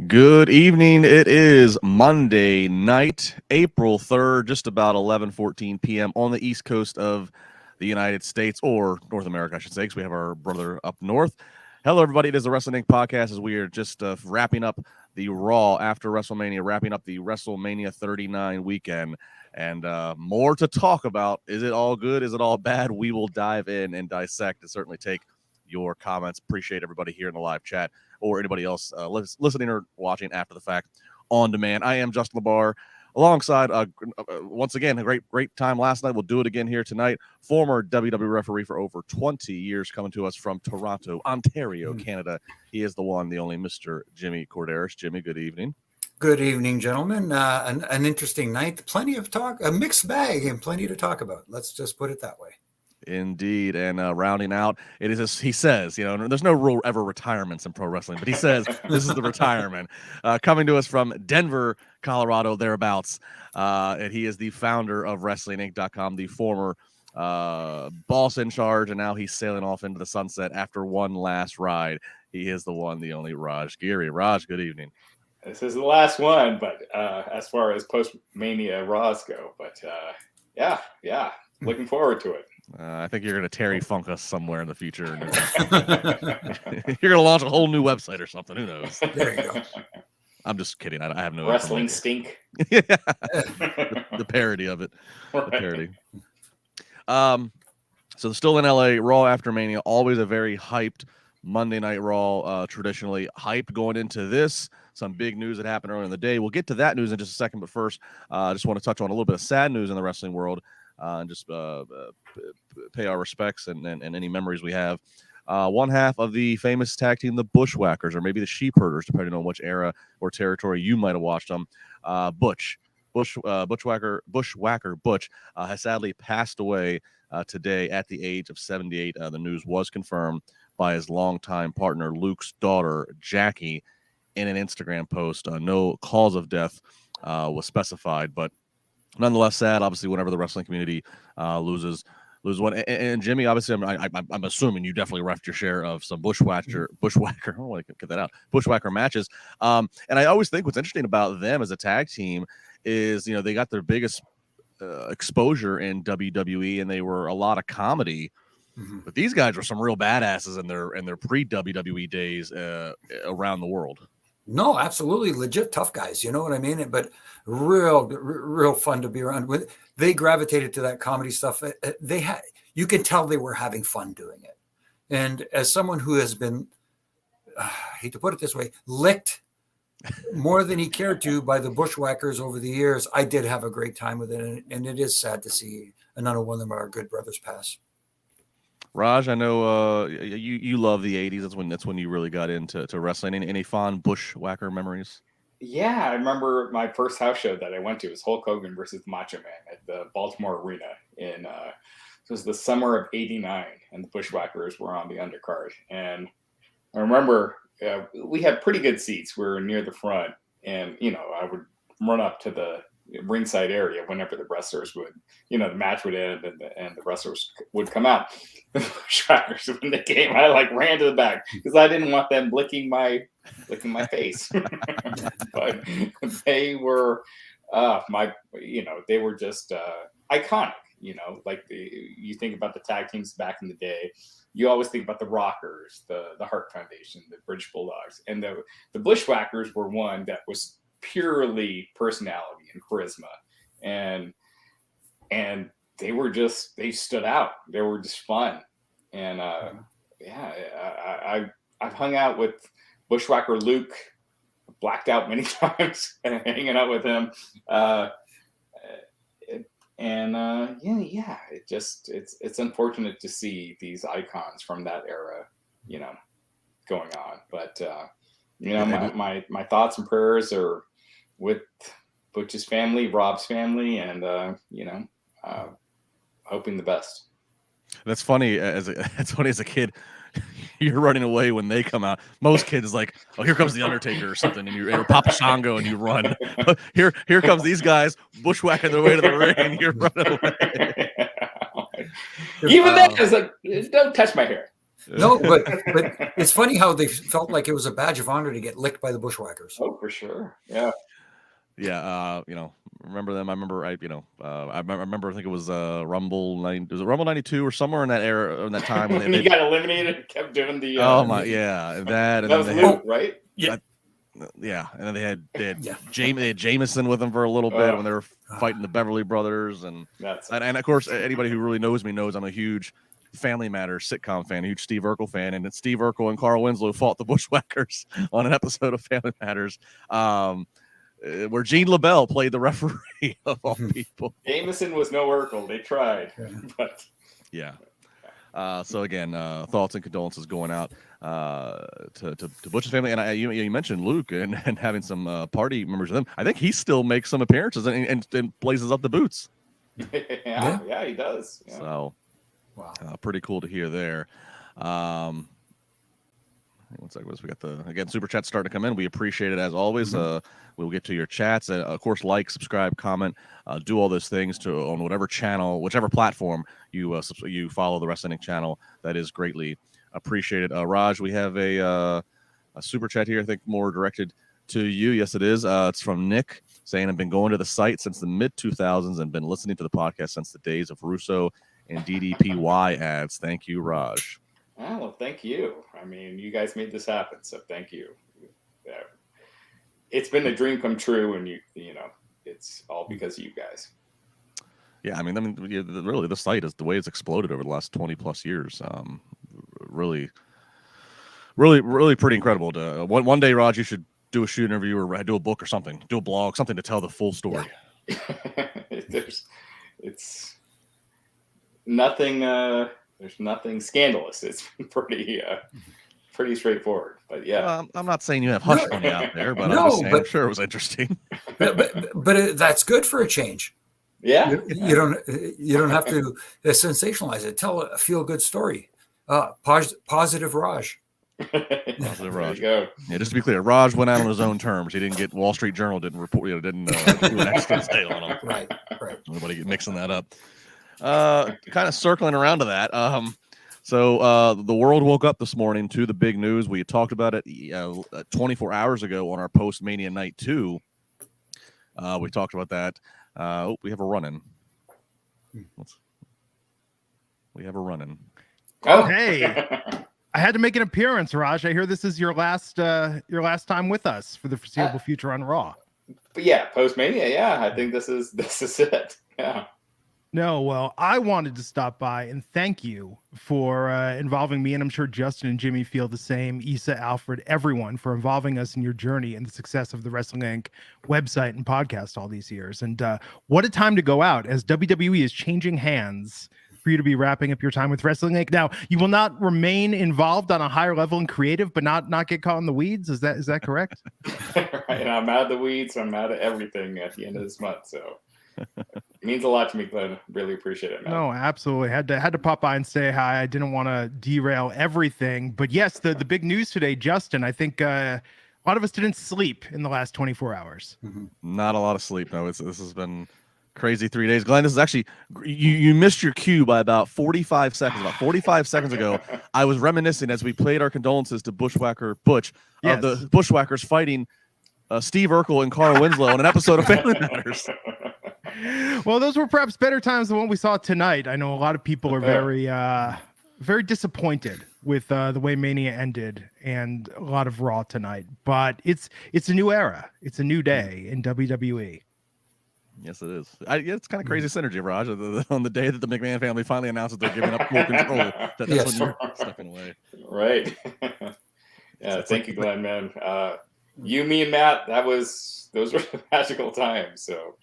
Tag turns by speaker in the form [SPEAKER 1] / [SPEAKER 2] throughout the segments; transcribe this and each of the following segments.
[SPEAKER 1] Good evening. It is Monday night, April 3rd, just about 11:14 p.m. on the East Coast of the United States, or North America, I should say, because we have our brother up north. Hello, everybody. It is the Wrestling Inc. podcast as we are just wrapping up the Raw after WrestleMania, wrapping up the WrestleMania 39 weekend, and more to talk about. Is it all good? Is it all bad? We will dive in and dissect and certainly take your comments. Appreciate everybody here in the live chat or anybody else listening or watching after the fact on demand. I am Justin LaBar, alongside, once again, a great time last night. We'll do it again here tonight. Former WWE referee for over 20 years, coming to us from Toronto, Ontario, Canada. He is the one, the only Mr. Jimmy Korderas. Jimmy, good evening.
[SPEAKER 2] Good evening, gentlemen. An interesting night. Plenty of talk, a mixed bag, and plenty to talk about. Let's just put it that way.
[SPEAKER 1] Indeed. And rounding out, it is, he says, there's no rule ever retirements in pro wrestling, but he says this is the retirement. Coming to us from Denver, Colorado, thereabouts. And he is the founder of WrestlingInc.com, the former boss in charge, and now he's sailing off into the sunset after one last ride. He is the one, the only Raj Giri. Raj, good evening.
[SPEAKER 3] This is the last one, but as far as post-Mania Raws go, but yeah, looking forward to it.
[SPEAKER 1] I think you're going to Terry Funk us somewhere in the future. You're going to launch a whole new website or something. Who knows?
[SPEAKER 2] There you go.
[SPEAKER 1] I'm just kidding. I have no
[SPEAKER 3] Wrestling Stink.
[SPEAKER 1] Yeah. the parody of it. Right. The parody. So still in LA, Raw after Mania, always a very hyped Monday Night Raw, traditionally hyped going into this. Some big news that happened earlier in the day. We'll get to that news in just a second, but first, I just want to touch on a little bit of sad news in the wrestling world. And just pay our respects and any memories we have. One half of the famous tag team, the Bushwhackers, or maybe the Sheepherders, depending on which era or territory you might have watched them. Bushwhacker Butch has sadly passed away today at the age of 78. The news was confirmed by his longtime partner, Luke's daughter, Jackie, in an Instagram post. No cause of death was specified, but nonetheless sad. Obviously, whenever the wrestling community loses one, and Jimmy, obviously, I'm assuming you definitely refed your share of some Bushwhacker. I want to get that out. Bushwhacker matches. And I always think what's interesting about them as a tag team is, they got their biggest exposure in WWE, and they were a lot of comedy. Mm-hmm. But these guys were some real badasses in their pre-WWE days around the world.
[SPEAKER 2] No, absolutely legit tough guys. You know what I mean? But real fun to be around with. They gravitated to that comedy stuff. You can tell they were having fun doing it. And as someone who has been, I hate to put it this way, licked more than he cared to by the Bushwhackers over the years, I did have a great time with it. And it is sad to see another one of them, our good brothers, pass.
[SPEAKER 1] Raj, I know you love the 80s. That's when you really got into wrestling. Any fond Bushwhacker memories?
[SPEAKER 3] Yeah, I remember my first house show that I went to was Hulk Hogan versus Macho Man at the Baltimore Arena in it was the summer of '89, and the Bushwhackers were on the undercard. And I remember we had pretty good seats. We were near the front, and I would run up to the ringside area whenever the wrestlers would, the match would end and the wrestlers would come out. The Bushwhackers, when they came, I ran to the back because I didn't want them licking my face. But they were they were just iconic. You think about the tag teams back in the day, you always think about the Rockers, the Hart Foundation, the British Bulldogs, and the Bushwhackers were one that was purely personality and charisma, and they stood out. They were just fun, and I've hung out with Bushwhacker Luke, blacked out many times, hanging out with him, it's unfortunate to see these icons from that era, going on, but my thoughts and prayers are with Butch's family, Rob's family, and hoping the best.
[SPEAKER 1] That's funny. As a kid, you're running away when they come out. Most kids like, oh, here comes the Undertaker or something, and you're Papa Shango, and you run. Here comes these guys bushwhacking their way to the ring, and you're running away.
[SPEAKER 3] Even then, it's like, don't touch my hair.
[SPEAKER 2] No, but it's funny how they felt like it was a badge of honor to get licked by the Bushwhackers.
[SPEAKER 3] Oh, for sure. Yeah.
[SPEAKER 1] Yeah, remember them? I remember, I remember. I think it was Rumble 90. Was it Rumble 92 or somewhere in that era, in that time
[SPEAKER 3] when he got eliminated and kept doing the.
[SPEAKER 1] Oh my, yeah, that. And
[SPEAKER 3] that was Luke, right?
[SPEAKER 1] Yeah, yeah, and then they had
[SPEAKER 2] Yeah.
[SPEAKER 1] They had Jameson with them for a little bit when they were fighting the Beverly Brothers, and of course anybody who really knows me knows I'm a huge Family Matters sitcom fan, a huge Steve Urkel fan, and it's Steve Urkel and Carl Winslow fought the Bushwhackers on an episode of Family Matters. Where Gene LaBelle played the referee of all people.
[SPEAKER 3] Jameson was no Urkel. They tried, but
[SPEAKER 1] yeah. So again, thoughts and condolences going out to Butch's family, and you mentioned Luke and having some party members of them. I think he still makes some appearances and blazes up the boots.
[SPEAKER 3] yeah, he does. Yeah.
[SPEAKER 1] So,
[SPEAKER 2] wow,
[SPEAKER 1] pretty cool to hear there. One second, we got super chats starting to come in. We appreciate it as always. We'll get to your chats. Of course, like, subscribe, comment, do all those things on whatever channel, whichever platform you follow the Wrestling channel. That is greatly appreciated. Raj, we have a super chat here. I think more directed to you. Yes, it is. It's from Nick saying, "I've been going to the site since the mid 2000s and been listening to the podcast since the days of Russo and DDPY ads. Thank you, Raj."
[SPEAKER 3] Oh, well, thank you. I mean, you guys made this happen, so thank you. It's been a dream come true, and you know, it's all because of you guys.
[SPEAKER 1] Yeah, I mean, really, the site is the way it's exploded over the last 20 plus years. Really pretty incredible. One day, Raj, you should do a shoot interview or do a book or something, do a blog, something to tell the full story.
[SPEAKER 3] It's nothing. There's nothing scandalous. It's pretty straightforward. But yeah,
[SPEAKER 1] I'm not saying you have hush money out there, but I'm sure it was interesting.
[SPEAKER 2] but that's good for a change.
[SPEAKER 3] Yeah,
[SPEAKER 2] you don't have to sensationalize it. Tell a feel good story. Positive Raj.
[SPEAKER 1] Positive Raj.
[SPEAKER 3] There you go.
[SPEAKER 1] Yeah, just to be clear, Raj went out on his own terms. He didn't get Wall Street Journal didn't report. Didn't do an extra sale on him.
[SPEAKER 2] Right.
[SPEAKER 1] Nobody get mixing that up. Kind of circling around to that. So the world woke up this morning to the big news. We talked about it 24 hours ago on our post-Mania Night 2. We talked about that. We have a run-in. We have a run-in.
[SPEAKER 4] Oh, hey. I had to make an appearance, Raj. I hear this is your last time with us for the foreseeable future on Raw.
[SPEAKER 3] But yeah, post-Mania, yeah. I think this is it. Yeah.
[SPEAKER 4] No, well, I wanted to stop by and thank you for involving me, and I'm sure Justin and Jimmy feel the same. Issa, Alfred, everyone for involving us in your journey and the success of the Wrestling Inc. website and podcast all these years. And what a time to go out as WWE is changing hands for you to be wrapping up your time with Wrestling Inc. Now, you will not remain involved on a higher level and creative, but not get caught in the weeds. Is that correct?
[SPEAKER 3] Right. I'm out of the weeds. I'm out of everything at the end of this month. So. It means a lot to me, Glenn. Really appreciate it, man.
[SPEAKER 4] No, absolutely. Had to pop by and say hi. I didn't want to derail everything, but yes, the big news today, Justin. I think a lot of us didn't sleep in the last 24 hours.
[SPEAKER 2] Mm-hmm.
[SPEAKER 1] Not a lot of sleep. No, this has been crazy 3 days. Glenn, this is actually you missed your cue by about 45 seconds. About 45 seconds ago, I was reminiscing as we played our condolences to Butch of the Bushwhackers fighting Steve Urkel and Carl Winslow on an episode of Family Matters.
[SPEAKER 4] Well, those were perhaps better times than what we saw tonight. I know a lot of people are very disappointed with the way Mania ended and a lot of Raw tonight. But it's a new era. It's a new day in WWE.
[SPEAKER 1] Yes, it is. It's kind of crazy synergy, Raj. On the day that the McMahon family finally announced that they're giving up full control, that's when you're stepping away.
[SPEAKER 3] Right. Yeah. Thank you, Glenn, man. You, me, and Matt. Those were magical times. So.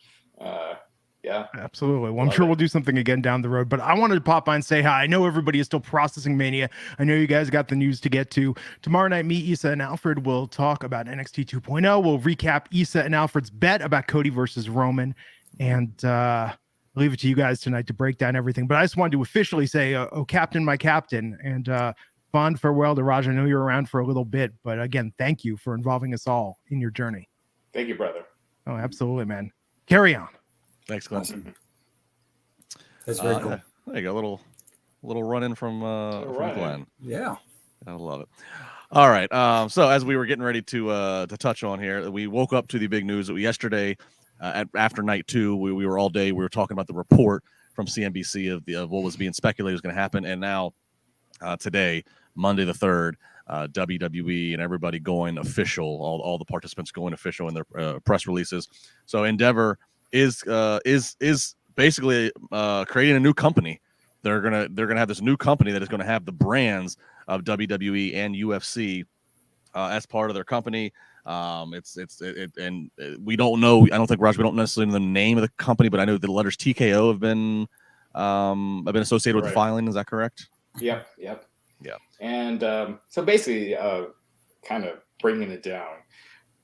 [SPEAKER 3] Yeah,
[SPEAKER 4] absolutely. Well, I'm sure we'll do something again down the road, but I wanted to pop by and say hi. I know everybody is still processing Mania. I know you guys got the news to get to. Tomorrow night, me, Issa, and Alfred will talk about NXT 2.0. We'll recap Issa and Alfred's bet about Cody versus Roman, and leave it to you guys tonight to break down everything. But I just wanted to officially say, oh, Captain, my Captain, and fond farewell to Raj. I know you're around for a little bit, but again, thank you for involving us all in your journey.
[SPEAKER 3] Thank you, brother.
[SPEAKER 4] Oh, absolutely, man. Carry on.
[SPEAKER 1] Thanks, Glenn.
[SPEAKER 2] Awesome. That's very cool.
[SPEAKER 1] There you go. little run-in from Glenn.
[SPEAKER 2] Yeah.
[SPEAKER 1] I love it. All right. So as we were getting ready to touch on here, we woke up to the big news that yesterday after night 2, we were all day. We were talking about the report from CNBC of what was being speculated was going to happen. And now today, Monday the 3rd, WWE and everybody going official, all the participants going official in their press releases. So Endeavor is basically creating a new company. They're gonna have this new company that is going to have the brands of WWE and UFC as part of their company. And we don't know. I don't think, Raj, we don't necessarily know the name of the company, but I know the letters TKO have been associated with the filing. Is that correct?
[SPEAKER 3] Yep.
[SPEAKER 1] Yeah.
[SPEAKER 3] And so basically, kind of bringing it down,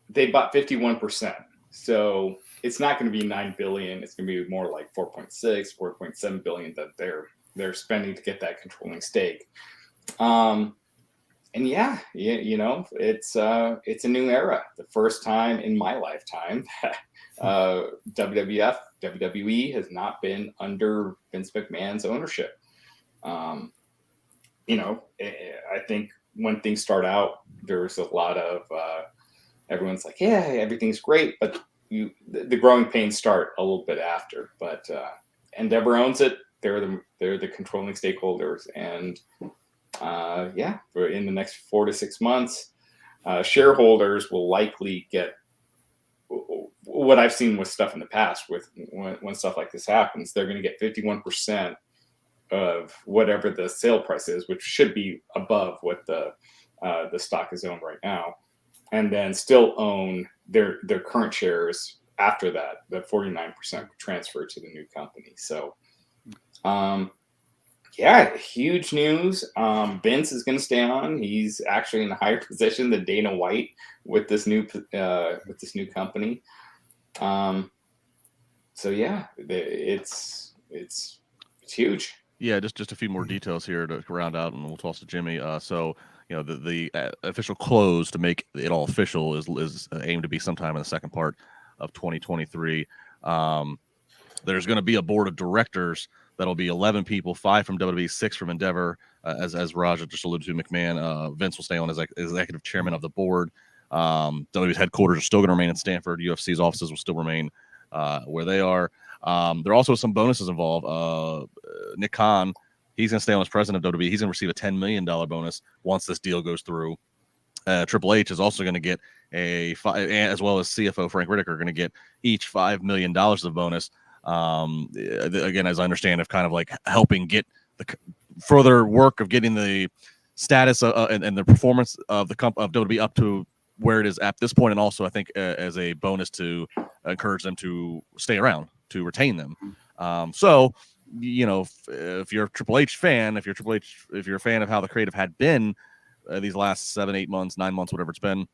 [SPEAKER 3] they bought 51%. So it's not going to be $9 billion. It's going to be more like 4.6, 4.7 billion that they're spending to get that controlling stake. And yeah, you know, it's a new era. The first time in my lifetime that WWE has not been under Vince McMahon's ownership. You know, I think when things start out, there's a lot of everyone's like, yeah, everything's great, but the growing pains start a little bit after. But Endeavor owns it. They're the controlling stakeholders, and yeah, in the next 4 to 6 months, shareholders will likely get what I've seen with stuff in the past. With when stuff like this happens, they're going to get 51% of whatever the sale price is, which should be above what the stock is owned right now, and then still own their current shares after that. The 49% transfer to the new company. So, yeah, huge news. Vince is going to stay on. He's actually in a higher position than Dana White with this new company. So yeah, it's huge.
[SPEAKER 1] Yeah, just a few more details here to round out, and we'll toss to Jimmy. So, you know, the official close to make it all official is aimed to be sometime in the second part of 2023. There's going to be a board of directors that'll be 11 people, 5 from WWE, 6 from Endeavor. As Raj just alluded to, McMahon, Vince will stay on as executive chairman of the board. WWE's headquarters are still going to remain in Stanford. UFC's offices will still remain where they are. There are also some bonuses involved. Nick Khan, he's going to stay on as president of WWE. He's going to receive a $10 million bonus once this deal goes through. Triple H is also going to get as well as CFO Frank Riddick are going to get each $5 million of bonus. Again, as I understand, of kind of like helping get the further work of getting the status and the performance of the of WWE up to where it is at this point, and also I think as a bonus to encourage them to stay around, to retain them. So, you know, if you're a Triple H fan, if you're a fan of how the creative had been these last 7, 8 months, 9 months, whatever it's been,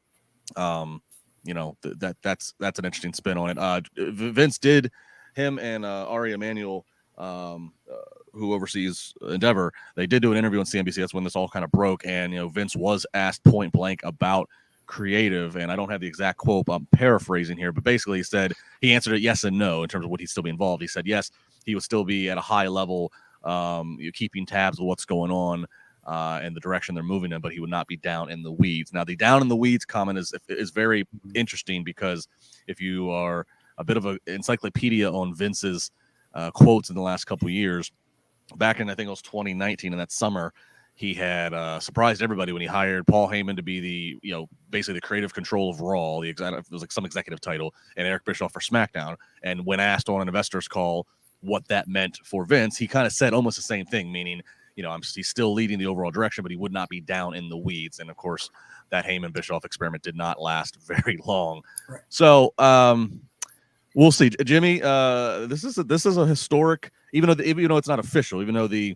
[SPEAKER 1] you know, that's an interesting spin on it. Vince did. Him and Ari Emanuel, who oversees Endeavor, they did do an interview on CNBC. That's when this all kind of broke. And, you know, Vince was asked point blank about creative. And I don't have the exact quote. I'm paraphrasing here. But basically he said he answered it yes and no in terms of would he still be involved. He said, yes, he would still be at a high level, keeping tabs of what's going on and the direction they're moving in, but he would not be down in the weeds. Now, the down in the weeds comment is very interesting because if you are a bit of an encyclopedia on Vince's quotes in the last couple of years. Back in, I think it was 2019, in that summer, he had surprised everybody when he hired Paul Heyman to be the, you know, basically the creative control of Raw. It was like some executive title, and Eric Bischoff for SmackDown. And when asked on an investor's call what that meant for Vince, he kind of said almost the same thing, meaning, you know, he's still leading the overall direction, but he would not be down in the weeds. And of course, that Heyman Bischoff experiment did not last very long. Right. So, we'll see, Jimmy. This is a historic, even though it's not official, even though the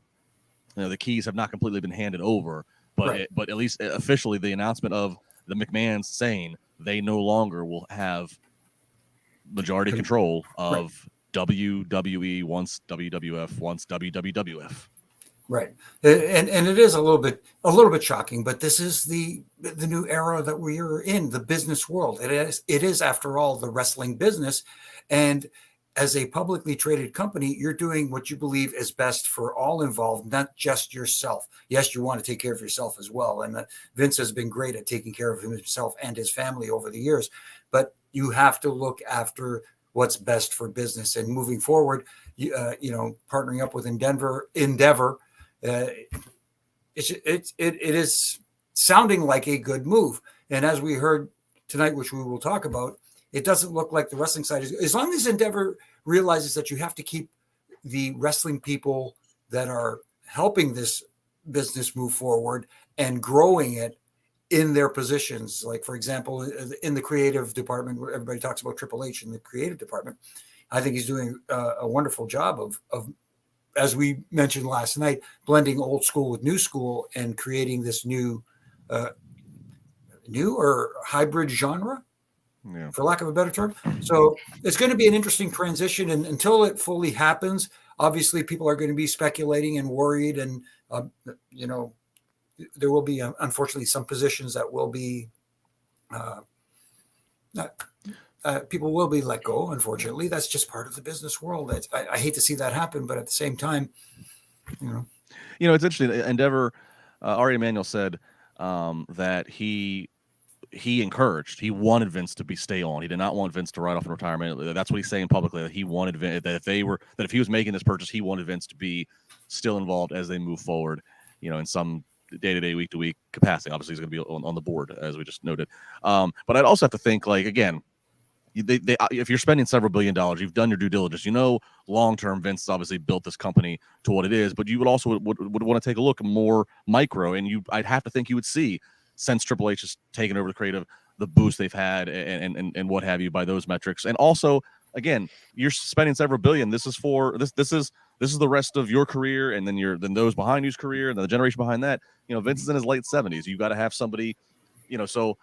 [SPEAKER 1] keys have not completely been handed over, but right. But at least officially, the announcement of the McMahons saying they no longer will have majority control of WWE once WWF, once WWF.
[SPEAKER 2] Right, and it is a little bit shocking, but this is the new era that we are in, the business world. It is after all the wrestling business, and as a publicly traded company, you're doing what you believe is best for all involved, not just yourself. Yes, you want to take care of yourself as well. And Vince has been great at taking care of himself and his family over the years, but you have to look after what's best for business. And moving forward, partnering up with Endeavor, it is sounding like a good move. And as we heard tonight, which we will talk about, it doesn't look like the wrestling side is, as long as Endeavor realizes that you have to keep the wrestling people that are helping this business move forward and growing it in their positions. Like, for example, in the creative department, where everybody talks about Triple H in the creative department, I think he's doing a wonderful job of, as we mentioned last night, blending old school with new school and creating this new or hybrid genre. Yeah. For lack of a better term. So it's going to be an interesting transition. And until it fully happens, obviously people are going to be speculating and worried. And, there will be, unfortunately, some positions that will be, people will be let go. Unfortunately, that's just part of the business world. I hate to see that happen, but at the same time,
[SPEAKER 1] it's interesting. Endeavor, Ari Emanuel said that he wanted Vince to stay on. He did not want Vince to ride off in retirement. That's what he's saying publicly. That he wanted Vince, that if he was making this purchase, he wanted Vince to be still involved as they move forward. In some day-to-day, week-to-week capacity. Obviously, he's going to be on the board, as we just noted. But I'd also have to think, like, again, if you're spending several $1 billion, you've done your due diligence. Long-term, Vince has obviously built this company to what it is. But you would also would want to take a look more micro, and I'd have to think you would see, since Triple H has taken over the creative, the boost they've had and what have you by those metrics. And also, again, you're spending several billion. This is the rest of your career, and then those behind you's career, and then the generation behind that. Vince is in his late 70s. You got to have somebody, so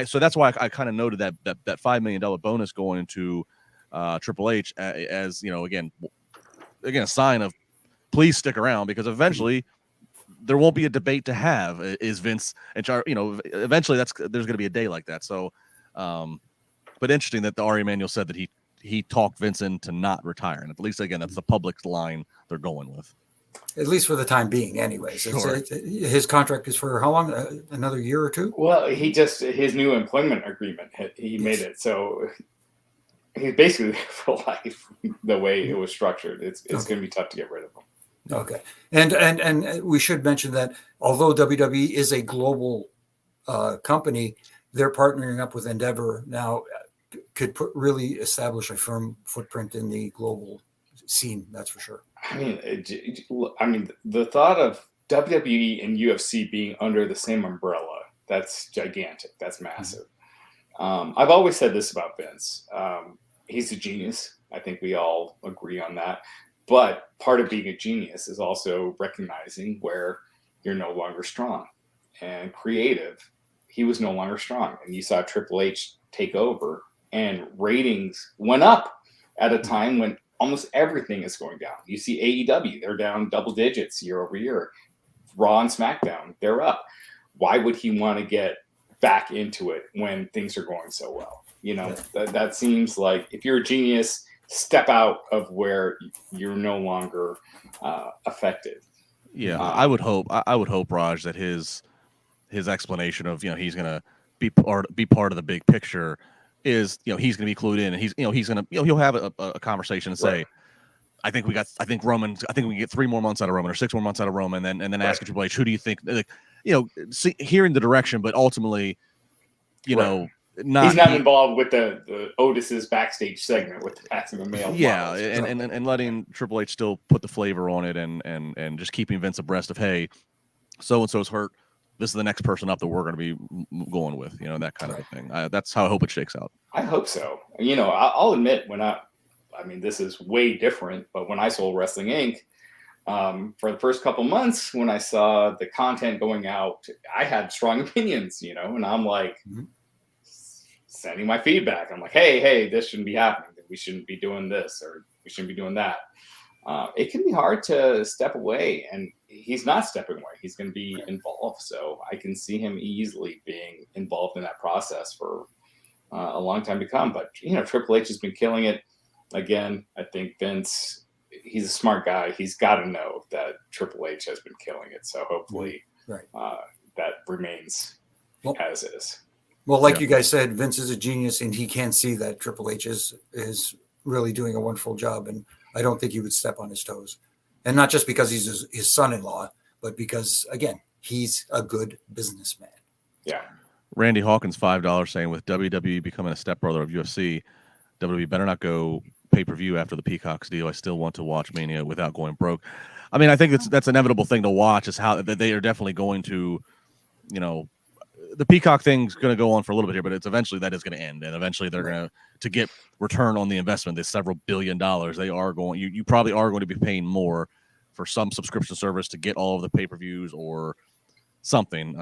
[SPEAKER 1] so that's why I kind of noted that $5 million bonus going into Triple H as again a sign of please stick around, because eventually there won't be a debate to have. Is Vince in charge? Eventually there's going to be a day like that. So, but interesting that the Ari Emanuel said that he talked Vince into not retiring. At least, again, that's the public line they're going with.
[SPEAKER 2] At least for the time being, anyways. Sure. His contract is for how long? Another year or two?
[SPEAKER 3] Well, his new employment agreement, he made it. So he's basically for life, the way it was structured. It's going to be tough to get rid of him.
[SPEAKER 2] Okay. And we should mention that although WWE is a global company, they're partnering up with Endeavor now could really establish a firm footprint in the global scene. That's for sure.
[SPEAKER 3] I mean, the thought of WWE and UFC being under the same umbrella, that's gigantic. That's massive. I've always said this about Vince. He's a genius. I think we all agree on that. But part of being a genius is also recognizing where you're no longer strong. And creative, he was no longer strong. And you saw Triple H take over, and ratings went up at a time when almost everything is going down. You see AEW, they're down double digits year over year. Raw and SmackDown, they're up. Why would he want to get back into it when things are going so well? That seems like, if you're a genius, step out of where you're no longer affected.
[SPEAKER 1] Yeah, I would hope, Raj, that his explanation of he's going to be part of the big picture is he's going to be clued in, and he's going to he'll have a conversation and say, right, I think we can get 3 more months out of Roman or 6 more months out of Roman, and then ask Triple H, who do you think, hearing the direction, but ultimately,
[SPEAKER 3] right, he's not involved with the Otis's backstage segment with the passing of mail.
[SPEAKER 1] Yeah, and letting Triple H still put the flavor on it, and just keeping Vince abreast of, hey, so and so's hurt. This is the next person up that we're going to be going with, that kind of a thing. That's how I hope it shakes out.
[SPEAKER 3] I hope so. I'll admit, this is way different, but when I sold Wrestling Inc., for the first couple months, when I saw the content going out, I had strong opinions, and I'm like, sending my feedback. I'm like, hey, this shouldn't be happening. We shouldn't be doing this, or we shouldn't be doing that. It can be hard to step away, and he's not stepping away. He's going to be involved. So I can see him easily being involved in that process for a long time to come. But, Triple H has been killing it again, I think Vince, he's a smart guy. He's got to know that Triple H has been killing it. So hopefully that remains as is.
[SPEAKER 2] Well, like you guys said, Vince is a genius, and he can see that Triple H is really doing a wonderful job, and I don't think he would step on his toes. And not just because he's his son-in-law, but because, again, he's a good businessman.
[SPEAKER 3] Yeah.
[SPEAKER 1] Randy Hawkins, $5, saying with WWE becoming a stepbrother of UFC, WWE better not go pay-per-view after the Peacock's deal. I still want to watch Mania without going broke. I mean, I think that's an inevitable thing to watch, is how they are definitely going to, the Peacock thing's going to go on for a little bit here, but it's eventually that is going to end, and eventually they're going to get return on the investment. There's several $1 billion. They are going. You probably are going to be paying more for some subscription service to get all of the pay-per-views or something.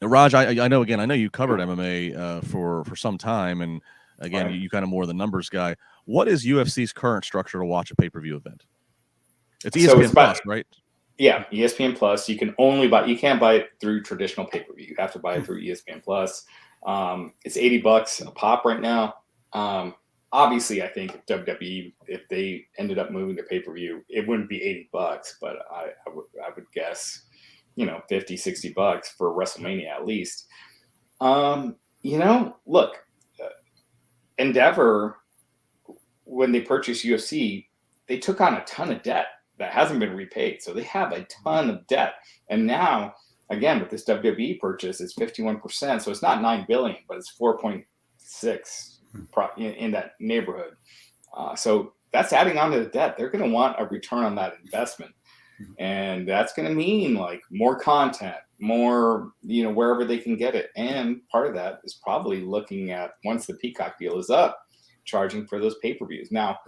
[SPEAKER 1] Raj, I know you covered MMA for some time, and again, you kind of more the numbers guy. What is UFC's current structure to watch a pay-per-view event? It's ESPN Plus, right?
[SPEAKER 3] Yeah, ESPN Plus. You can't buy it through traditional pay-per-view. You have to buy it through ESPN Plus. It's $80 a pop right now. Obviously, I think if WWE, if they ended up moving to pay-per-view, it wouldn't be $80, but I would guess, $50-$60 for WrestleMania at least. Look, Endeavor, when they purchased UFC, they took on a ton of debt that hasn't been repaid. So they have a ton of debt. And now, again, with this WWE purchase, it's 51%. So it's not $9 billion, but it's 4.6 in that neighborhood. So that's adding on to the debt. They're going to want a return on that investment. And that's going to mean like more content, more, wherever they can get it. And part of that is probably looking at, once the Peacock deal is up, charging for those pay-per-views. Now,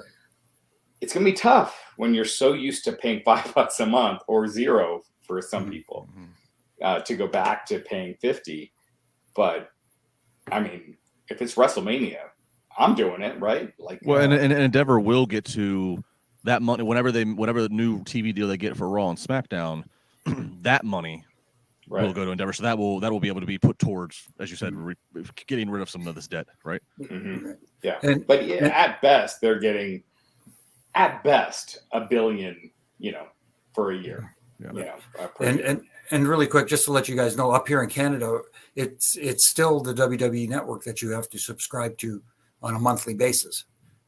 [SPEAKER 3] it's going to be tough when you're so used to paying $5 a month or $0 for some people to go back to paying $50. But I mean, if it's WrestleMania, I'm doing it, right? Like,
[SPEAKER 1] and Endeavor will get to that money whenever the new TV deal they get for Raw and SmackDown. That money will go to Endeavor, so that will be able to be put towards, as you said, getting rid of some of this debt, right?
[SPEAKER 3] Mm-hmm. Yeah, but at best they're getting $1 billion, for a year.
[SPEAKER 2] And really quick, just to let you guys know, up here in Canada, it's still the WWE network that you have to subscribe to on a monthly basis.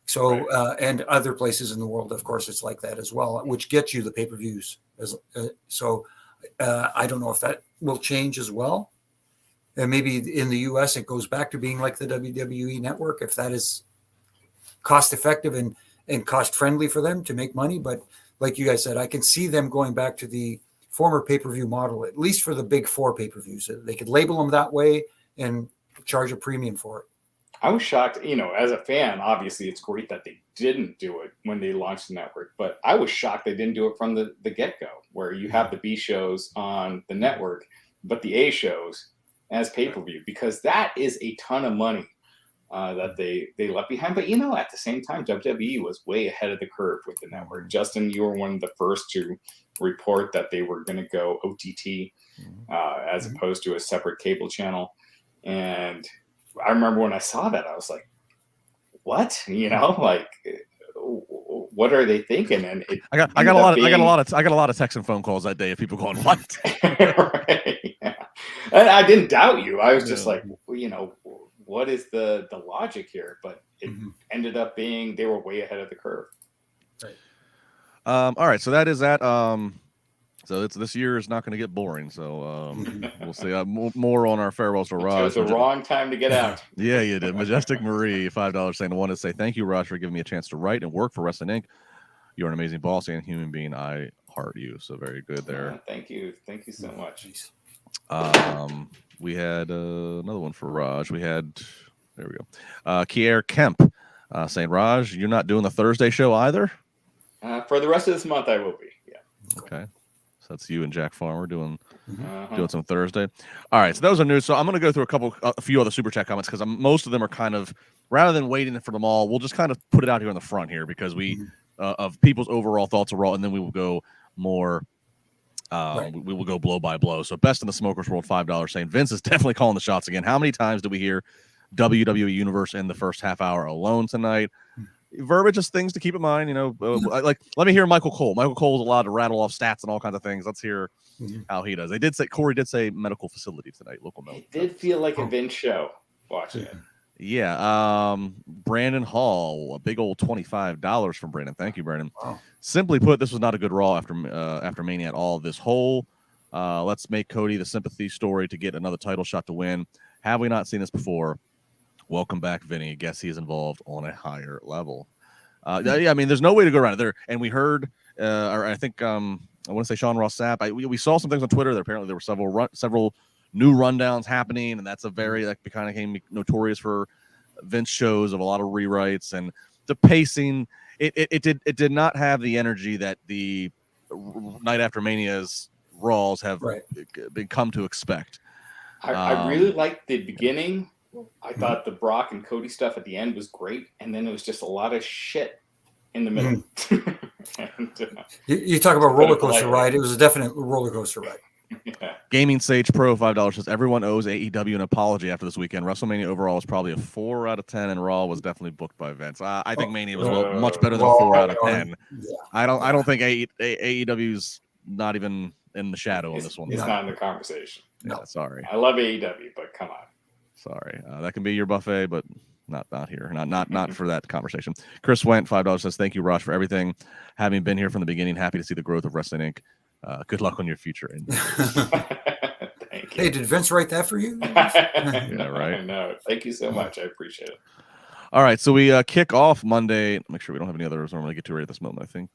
[SPEAKER 2] So and other places in the world, of course, it's like that as well, which gets you the pay-per-views. I don't know if that will change as well. And maybe in the US, it goes back to being like the WWE network, if that is cost effective and cost friendly for them to make money. But like you guys said, I can see them going back to the former pay-per-view model, at least for the big 4 pay-per-views. They could label them that way and charge a premium for it.
[SPEAKER 3] I was shocked, as a fan, obviously it's great that they didn't do it when they launched the network, but I was shocked they didn't do it from the get-go, where you have the B shows on the network, but the A shows as pay-per-view, because that is a ton of money that they left behind. But, at the same time, WWE was way ahead of the curve with the network. Justin, you were one of the first to report that they were going to go OTT as opposed to a separate cable channel. And I remember when I saw that, I was like, what? What are they thinking? And
[SPEAKER 1] I got a lot of text and phone calls that day of people going, what?
[SPEAKER 3] Right, yeah. And I didn't doubt you. I was just like, what is the logic here? But it ended up being they were way ahead of the curve.
[SPEAKER 2] Right.
[SPEAKER 1] All right, so that is that. So this year is not going to get boring. So we'll see. More on our farewells to Raj.
[SPEAKER 3] It was the wrong time to get out.
[SPEAKER 1] Yeah, you did. Majestic Marie, $5 saying, I want to say thank you, Raj, for giving me a chance to write and work for Wrestling Inc. You're an amazing boss and human being. I heart you. So very good there.
[SPEAKER 3] Thank you. Thank you so much.
[SPEAKER 1] We had another one for Raj. There we go. Kier Kemp saying, Raj, you're not doing the Thursday show either?
[SPEAKER 3] For the rest of this month, I will be. Yeah.
[SPEAKER 1] Okay. So that's you and Jack Farmer doing some Thursday. All right. So those are news. So I'm going to go through a few other super chat comments because most of them are kind of, rather than waiting for them all, we'll just kind of put it out here in the front here because we of people's overall thoughts of Raw, and then we will go more. We will go blow by blow. So best in the smokers world, $5 saying Vince is definitely calling the shots again. How many times did we hear WWE Universe in the first half hour alone tonight? verbiage is things to keep in mind. Like let me hear Michael Cole. Michael Cole's allowed to rattle off stats and all kinds of things. Let's hear how he does. Corey did say medical facility tonight, local medical.
[SPEAKER 3] It did feel like a Vince show watching it.
[SPEAKER 1] Yeah. Brandon Hall, a big old $25 from Brandon. Thank you, Brandon.
[SPEAKER 2] Wow.
[SPEAKER 1] Simply put, this was not a good Raw after Mania at all. This whole let's make Cody the sympathy story to get another title shot to win. Have we not seen this before? Welcome back, Vinny. Guess he is involved on a higher level. Yeah, I mean, there's no way to go around it there. And we heard, or I think I want to say Sean Ross Sapp. We saw some things on Twitter that apparently there were several new rundowns happening, and that's that kind of became notorious for Vince shows of a lot of rewrites and the pacing. It did not have the energy that the night after Mania's Raws have come to expect.
[SPEAKER 3] I really liked the beginning. I thought the Brock and Cody stuff at the end was great, and then it was just a lot of shit in the middle. And,
[SPEAKER 2] you talk about roller coaster ride. It was a definite roller coaster ride.
[SPEAKER 3] Yeah.
[SPEAKER 1] Gaming Sage Pro $5 says everyone owes AEW an apology after this weekend. WrestleMania overall was probably a 4 out of 10, and Raw was definitely booked by Vince. I think Mania was much better than a 4 out of 10. Yeah. I don't think AEW's not even in the shadow on this one.
[SPEAKER 3] It's not in the conversation.
[SPEAKER 1] No, sorry.
[SPEAKER 3] I love AEW, but come on.
[SPEAKER 1] Sorry, that can be your buffet, but not here. Not for that conversation. Chris Went $5 says thank you, Raj, for everything. Having been here from the beginning, happy to see the growth of Wrestling Inc. Good luck on your future.
[SPEAKER 2] Hey, did Vince write that for you?
[SPEAKER 1] Yeah, right.
[SPEAKER 3] No, thank you so much. I appreciate it.
[SPEAKER 1] All right, so we kick off Monday. Make sure we don't have any others I'm going to get to right at this moment. I think.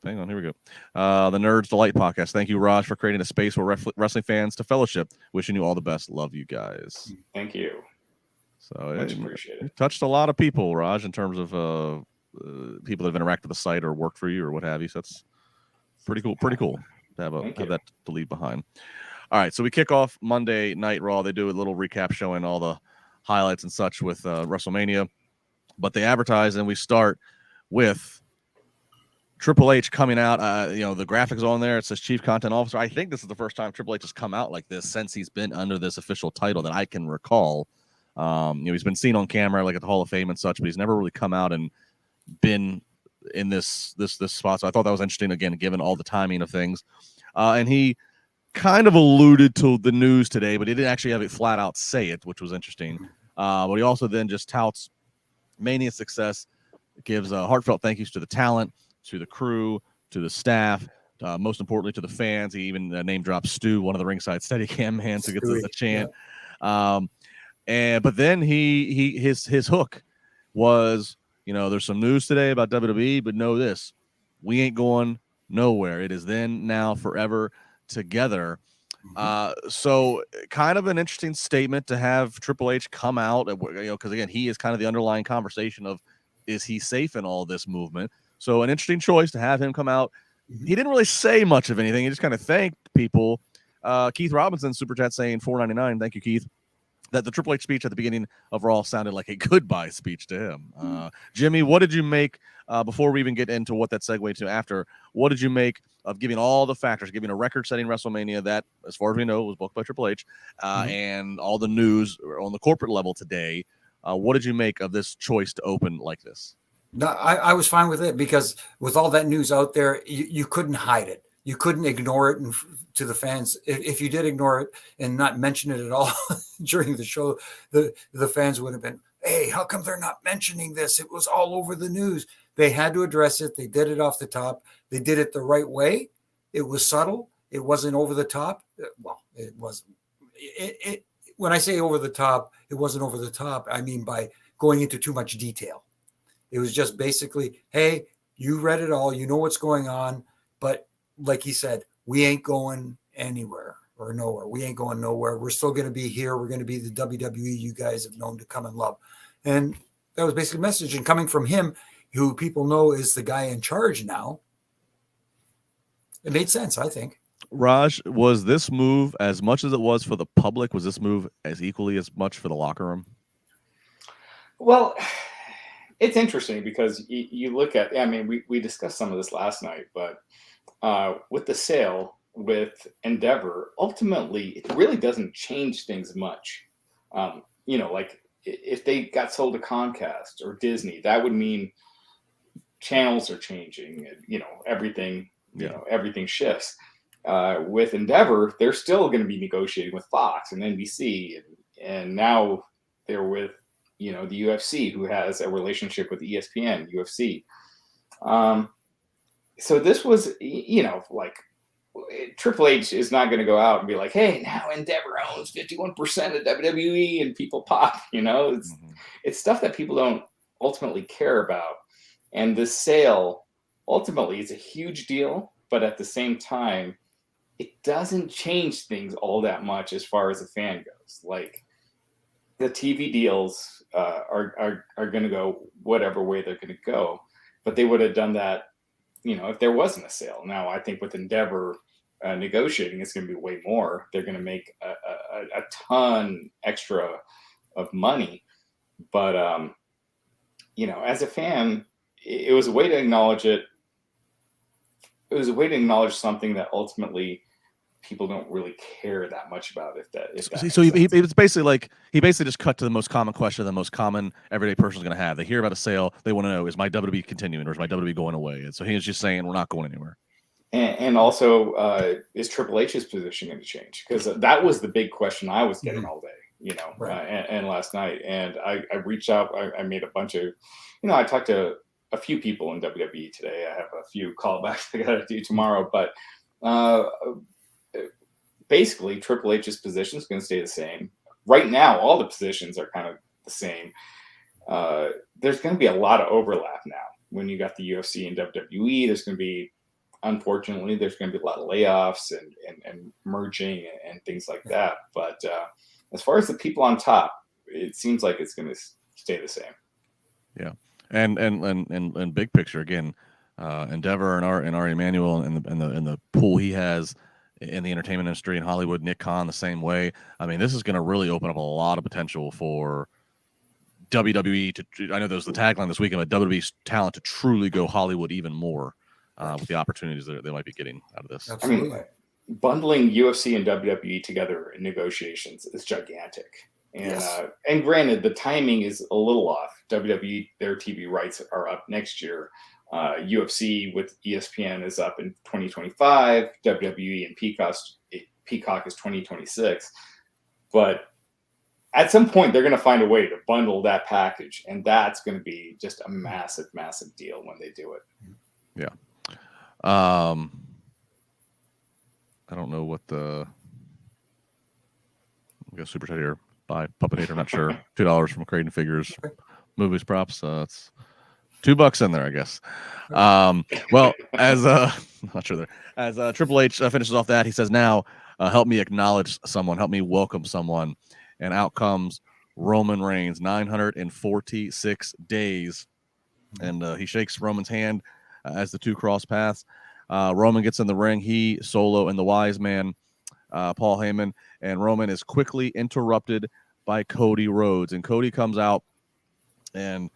[SPEAKER 1] Hang on. Here we go. The Nerds Delight podcast. Thank you, Raj, for creating a space for wrestling fans to fellowship. Wishing you all the best. Love you guys.
[SPEAKER 3] Thank you.
[SPEAKER 1] So
[SPEAKER 3] much appreciated.
[SPEAKER 1] It touched a lot of people, Raj, in terms of people that have interacted with the site or worked for you or what have you. So that's pretty cool. Pretty cool to have that to leave behind. All right, so we kick off Monday Night Raw. They do a little recap showing all the highlights and such with WrestleMania, but they advertise, and we start with Triple H coming out. The graphics on there. It says Chief Content Officer. I think this is the first time Triple H has come out like this since he's been under this official title that I can recall. He's been seen on camera like at the Hall of Fame and such, but he's never really come out and been in this spot. So I thought that was interesting, again, given all the timing of things. And he kind of alluded to the news today, but he didn't actually have it flat out say it, which was interesting. But he also then just touts Mania's success, gives heartfelt thank yous to the talent, to the crew, to the staff, most importantly to the fans. He even name drops Stu, one of the ringside Steadicam hands who gets a chant. Yeah. But then his hook was, there's some news today about WWE, but know this, we ain't going nowhere. It is then, now, forever together. So kind of an interesting statement to have Triple H come out, because again, he is kind of the underlying conversation of, is he safe in all this movement? So an interesting choice to have him come out. He didn't really say much of anything. He just kind of thanked people. Keith Robinson super chat saying $4.99. Thank you, Keith. That the Triple H speech at the beginning of Raw sounded like a goodbye speech to him. Jimmy, what did you make, before we even get into what that segued to after, what did you make of giving all the factors, giving a record-setting WrestleMania that, as far as we know, was booked by Triple H, and all the news on the corporate level today? What did you make of this choice to open like this?
[SPEAKER 2] No, I was fine with it, because with all that news out there, you couldn't hide it. You couldn't ignore it to the fans. If you did ignore it and not mention it at all during the show, the fans would have been, hey, how come they're not mentioning this? It was all over the news. They had to address it. They did it off the top. They did it the right way. It was subtle. It wasn't over the top. Well, it wasn't. When I say over the top, it wasn't over the top. I mean by going into too much detail. It was just basically, hey, you read it all. You know what's going on. But like he said, we ain't going anywhere or nowhere. We ain't going nowhere. We're still going to be here. We're going to be the WWE you guys have known to come and love. And that was basically a message. And coming from him, who people know is the guy in charge now, it made sense, I think.
[SPEAKER 1] Raj, was this move, as much as it was for the public, was this move as equally as much for the locker room?
[SPEAKER 3] Well, it's interesting because you look at, we discussed some of this last night, but with the sale with Endeavor, ultimately, it really doesn't change things much. Like if they got sold to Comcast or Disney, that would mean channels are changing. Everything. Everything shifts. With Endeavor, they're still going to be negotiating with Fox and NBC, and now they're with the UFC, who has a relationship with ESPN, UFC. So this was, like, Triple H is not going to go out and be like, hey, now Endeavor owns 51% of WWE, and people pop. It's stuff that people don't ultimately care about. And the sale ultimately is a huge deal, but at the same time, it doesn't change things all that much as far as a fan goes. Like, the TV deals are going to go whatever way they're going to go, but they would have done that, if there wasn't a sale. Now, I think with Endeavor negotiating, it's going to be way more. They're going to make a ton extra of money, but as a fan, it was a way to acknowledge it. It was a way to acknowledge something that ultimately people don't really care that much about. So
[SPEAKER 1] it's basically like he just cut to the most common question the most common everyday person is going to have. They hear about a sale, they want to know, is my WWE continuing or is my WWE going away? And so he was just saying, we're not going anywhere.
[SPEAKER 3] And also, is Triple H's position going to change? Because that was the big question I was getting all day,
[SPEAKER 2] Right.
[SPEAKER 3] And last night. And I reached out. I made a bunch of, I talked to a few people in WWE today. I have a few callbacks I got to do tomorrow, but basically Triple H's position is going to stay the same. Right now, all the positions are kind of the same. There's going to be a lot of overlap now. When you got the UFC and WWE, there's going to be, unfortunately, there's going to be a lot of layoffs and merging and things like that. But as far as the people on top, it seems like it's going to stay the same.
[SPEAKER 1] Yeah. And big picture again, Endeavor and Ari Emanuel and the pool he has in the entertainment industry in Hollywood, Nick Khan the same way. I mean, this is going to really open up a lot of potential for WWE I know there's the tagline this weekend, but WWE's talent to truly go Hollywood even more with the opportunities that they might be getting out of this.
[SPEAKER 2] Absolutely.
[SPEAKER 3] I mean, bundling UFC and WWE together in negotiations is gigantic. And
[SPEAKER 2] Yes.
[SPEAKER 3] And granted, the timing is a little off. WWE, their TV rights are up next year. UFC with ESPN is up in 2025. WWE and Peacock is 2026. But at some point, they're going to find a way to bundle that package, and that's going to be just a massive, massive deal when they do it.
[SPEAKER 1] Yeah. I don't know what we got super chat here by Puppet I'm not sure. $2 from Creighton Figures, movies, props. It's $2 in there, I guess. Well, as not sure there. As Triple H finishes off that, he says, "Now help me acknowledge someone, help me welcome someone," and out comes Roman Reigns, 946 days, and he shakes Roman's hand as the two cross paths. Roman gets in the ring. He, Solo, and the Wise Man, Paul Heyman, and Roman is quickly interrupted by Cody Rhodes. And Cody comes out and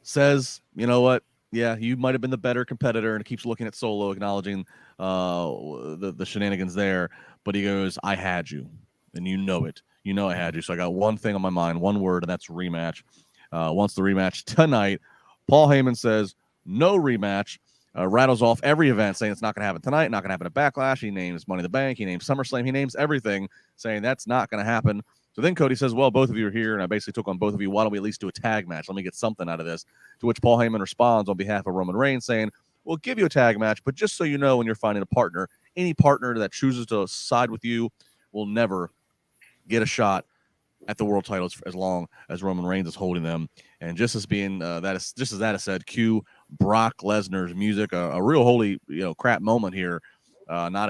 [SPEAKER 1] says, "You know what? Yeah, you might have been the better competitor," and keeps looking at Solo, acknowledging the shenanigans there. But he goes, "I had you, and you know it. You know I had you. So I got one thing on my mind, one word, and that's rematch." Wants the rematch tonight. Paul Heyman says, "No rematch." Rattles off every event, saying it's not going to happen tonight, not going to happen at Backlash. He names Money in the Bank. He names SummerSlam. He names everything, saying that's not going to happen. So then Cody says, "Well, both of you are here, and I basically took on both of you. Why don't we at least do a tag match? Let me get something out of this." To which Paul Heyman responds on behalf of Roman Reigns, saying, "We'll give you a tag match, but just so you know, when you're finding a partner, any partner that chooses to side with you will never get a shot at the world titles as long as Roman Reigns is holding them." And just as being that is said, cue Brock Lesnar's music, a real holy crap moment here. Not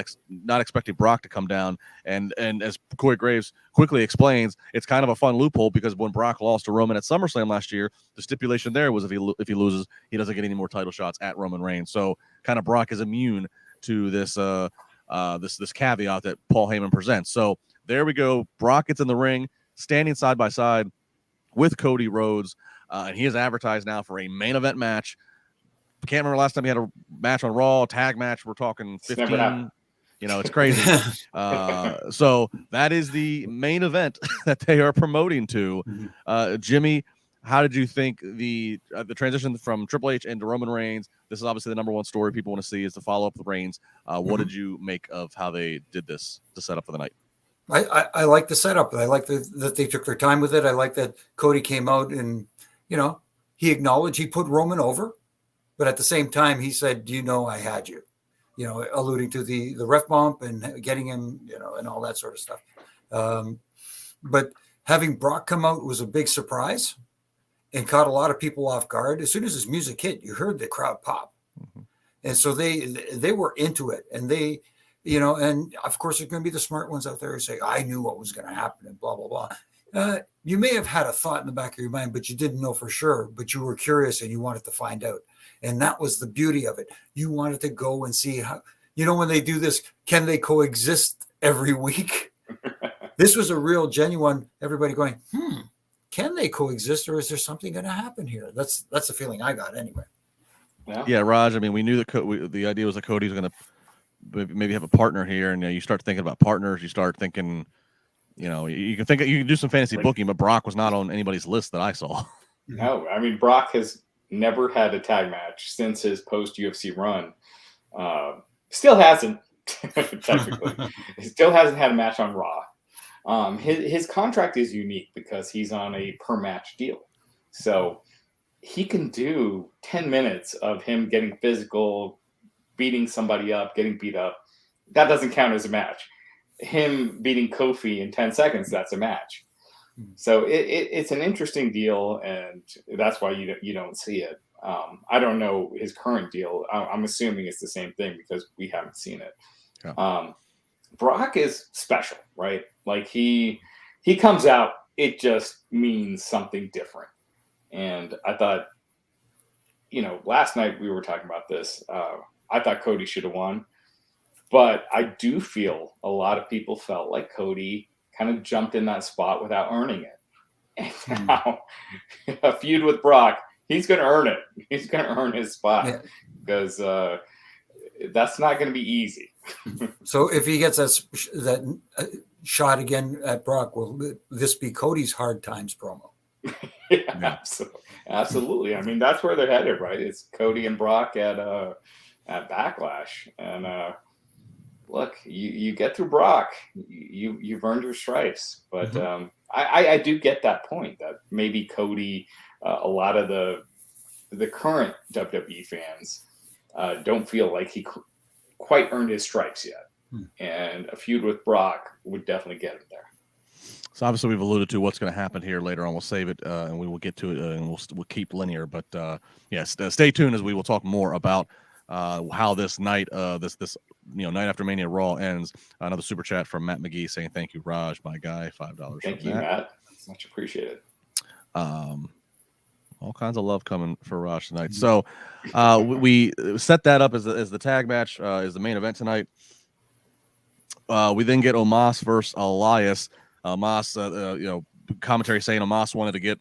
[SPEAKER 1] expecting Brock to come down, and as Corey Graves quickly explains, it's kind of a fun loophole because when Brock lost to Roman at SummerSlam last year, the stipulation there was if he loses, he doesn't get any more title shots at Roman Reigns. So kind of Brock is immune to this this caveat that Paul Heyman presents. So there we go. Brock gets in the ring, standing side by side with Cody Rhodes, and he is advertised now for a main event match. Can't remember last time he had a match on Raw, tag match. We're talking 15. You know, it's crazy. So that is the main event that they are promoting to. Jimmy, how did you think the transition from Triple H into Roman Reigns? This is obviously the number one story people want to see, is to follow up with Reigns. What did you make of how they did this to set up for the night?
[SPEAKER 2] I like the setup. I like that they took their time with it. I like that Cody came out and, he acknowledged he put Roman over, but at the same time he said, I had you, alluding to the ref bump and getting him, and all that sort of stuff. But having Brock come out was a big surprise and caught a lot of people off guard. As soon as his music hit, you heard the crowd pop. And so they were into it, and they, and of course there's going to be the smart ones out there who say, I knew what was going to happen and blah, blah, blah. You may have had a thought in the back of your mind, but you didn't know for sure, but you were curious and you wanted to find out. And that was the beauty of it. You wanted to go and see how, when they do this, can they coexist every week? This was a real genuine, everybody going, can they coexist, or is there something going to happen here? That's the feeling I got anyway.
[SPEAKER 1] Yeah, Raj, I mean, we knew that the idea was that Cody's going to maybe have a partner here, and you start thinking about partners. You start thinking, you can do some fantasy booking, but Brock was not on anybody's list that I saw.
[SPEAKER 3] No, I mean, Brock has never had a tag match since his post UFC run. Still hasn't, technically. He still hasn't had a match on Raw. His contract is unique because he's on a per match deal, so he can do 10 minutes of him getting physical, beating somebody up, getting beat up. That doesn't count as a match. Him beating Kofi in 10 seconds, that's a match. So it's an interesting deal, and that's why you don't see it. I don't know his current deal. I'm assuming it's the same thing because we haven't seen it. Yeah. Brock is special, right? Like he comes out, it just means something different. And I thought, last night we were talking about this. I thought Cody should have won, but I do feel a lot of people felt like Cody kind of jumped in that spot without earning it. And now a feud with Brock, he's going to earn it. He's going to earn his spot because that's not going to be easy.
[SPEAKER 2] So if he gets that shot again at Brock, will this be Cody's hard times promo?
[SPEAKER 3] Yeah, absolutely. I mean, that's where they're headed, right? It's Cody and Brock at Backlash, and look, you get through Brock, you've earned your stripes. But I do get that point that maybe Cody, a lot of the current WWE fans don't feel like he quite earned his stripes yet, and a feud with Brock would definitely get him there.
[SPEAKER 1] So obviously we've alluded to what's going to happen here later on. We'll save it and we will get to it and we'll keep linear. But yes, stay tuned as we will talk more about how this night, this night after Mania Raw ends. Another super chat from Matt McGee saying thank you, Raj, my guy, $5.
[SPEAKER 3] Thank you, Matt. That's much appreciated.
[SPEAKER 1] All kinds of love coming for Raj tonight. So we set that up as the tag match, is the main event tonight. We then get Omos versus Elias. Omos, commentary saying Omos wanted to get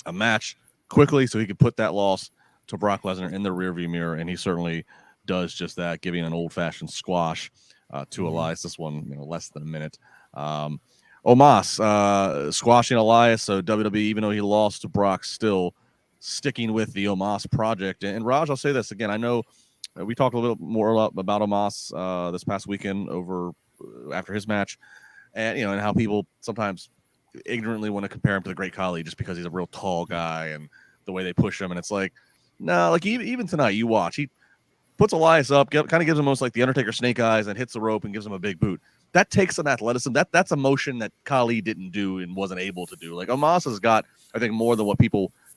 [SPEAKER 1] a match quickly so he could put that loss to Brock Lesnar in the rearview mirror, and he certainly does just that, giving an old-fashioned squash to Elias. This one, less than a minute. Omos squashing Elias, so WWE, even though he lost to Brock, still sticking with the Omos project. And Raj, I'll say this again. I know we talked a little more about Omos this past weekend after his match. And and how people sometimes ignorantly want to compare him to the Great Khali just because he's a real tall guy and the way they push him. And it's like, no, like even tonight you watch, he puts Elias up, kind of gives him almost like the Undertaker snake eyes and hits the rope and gives him a big boot. That takes some athleticism. That's a motion that Khali didn't do and wasn't able to do. Like Omos has got, I think, more than what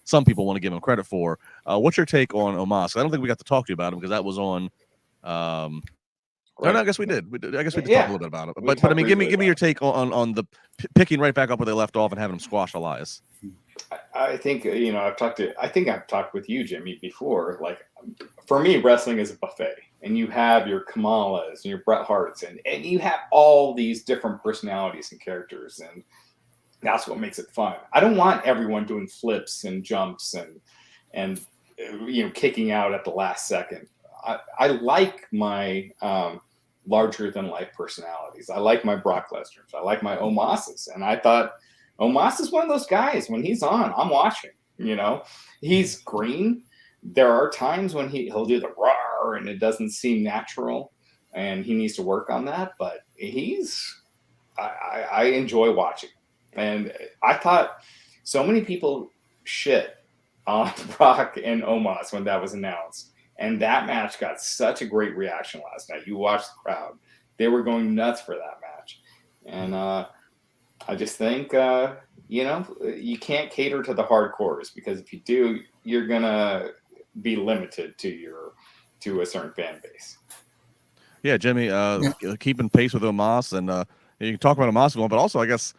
[SPEAKER 1] some people want to give him credit for. What's your take on Omos? I don't think we got to talk to you about him because that was on. Right. No, I guess we did. I guess we did talk a little bit about it. But I mean, give me your take on the picking right back up where they left off and having him squash Elias.
[SPEAKER 3] I think I've talked with you, Jimmy, before. Like, for me, wrestling is a buffet, and you have your Kamalas and your Bret Harts, and you have all these different personalities and characters, and that's what makes it fun. I don't want everyone doing flips and jumps and kicking out at the last second. I like my larger than life personalities. I like my Brock Lesnar's. I like my Omos's. And I thought Omos is one of those guys. When he's on, I'm watching. You know, he's green. There are times when he'll do the roar and it doesn't seem natural, and he needs to work on that. But I enjoy watching. And I thought so many people shit on Brock and Omos when that was announced. And that match got such a great reaction last night. You watched the crowd. They were going nuts for that match. And I just think, you can't cater to the hardcores, because if you do, you're going to be limited to a certain fan base.
[SPEAKER 1] Yeah, Jimmy, keeping pace with Omos, and you can talk about Omos going, but also I guess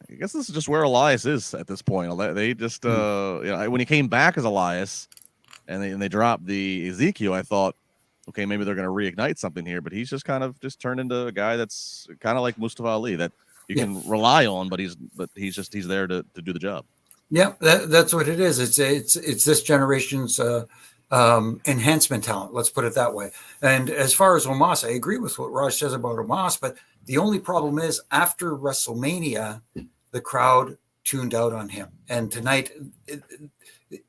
[SPEAKER 1] this is just where Elias is at this point. They just when he came back as Elias, and they dropped the Ezekiel, I thought, okay, maybe they're going to reignite something here, but he's just kind of just turned into a guy that's kind of like Mustafa Ali that you can rely on, but he's there to do the job.
[SPEAKER 2] Yeah, that's what it is. It's this generation's enhancement talent. Let's put it that way. And as far as Omos, I agree with what Raj says about Omos, but the only problem is after WrestleMania, the crowd tuned out on him. And tonight,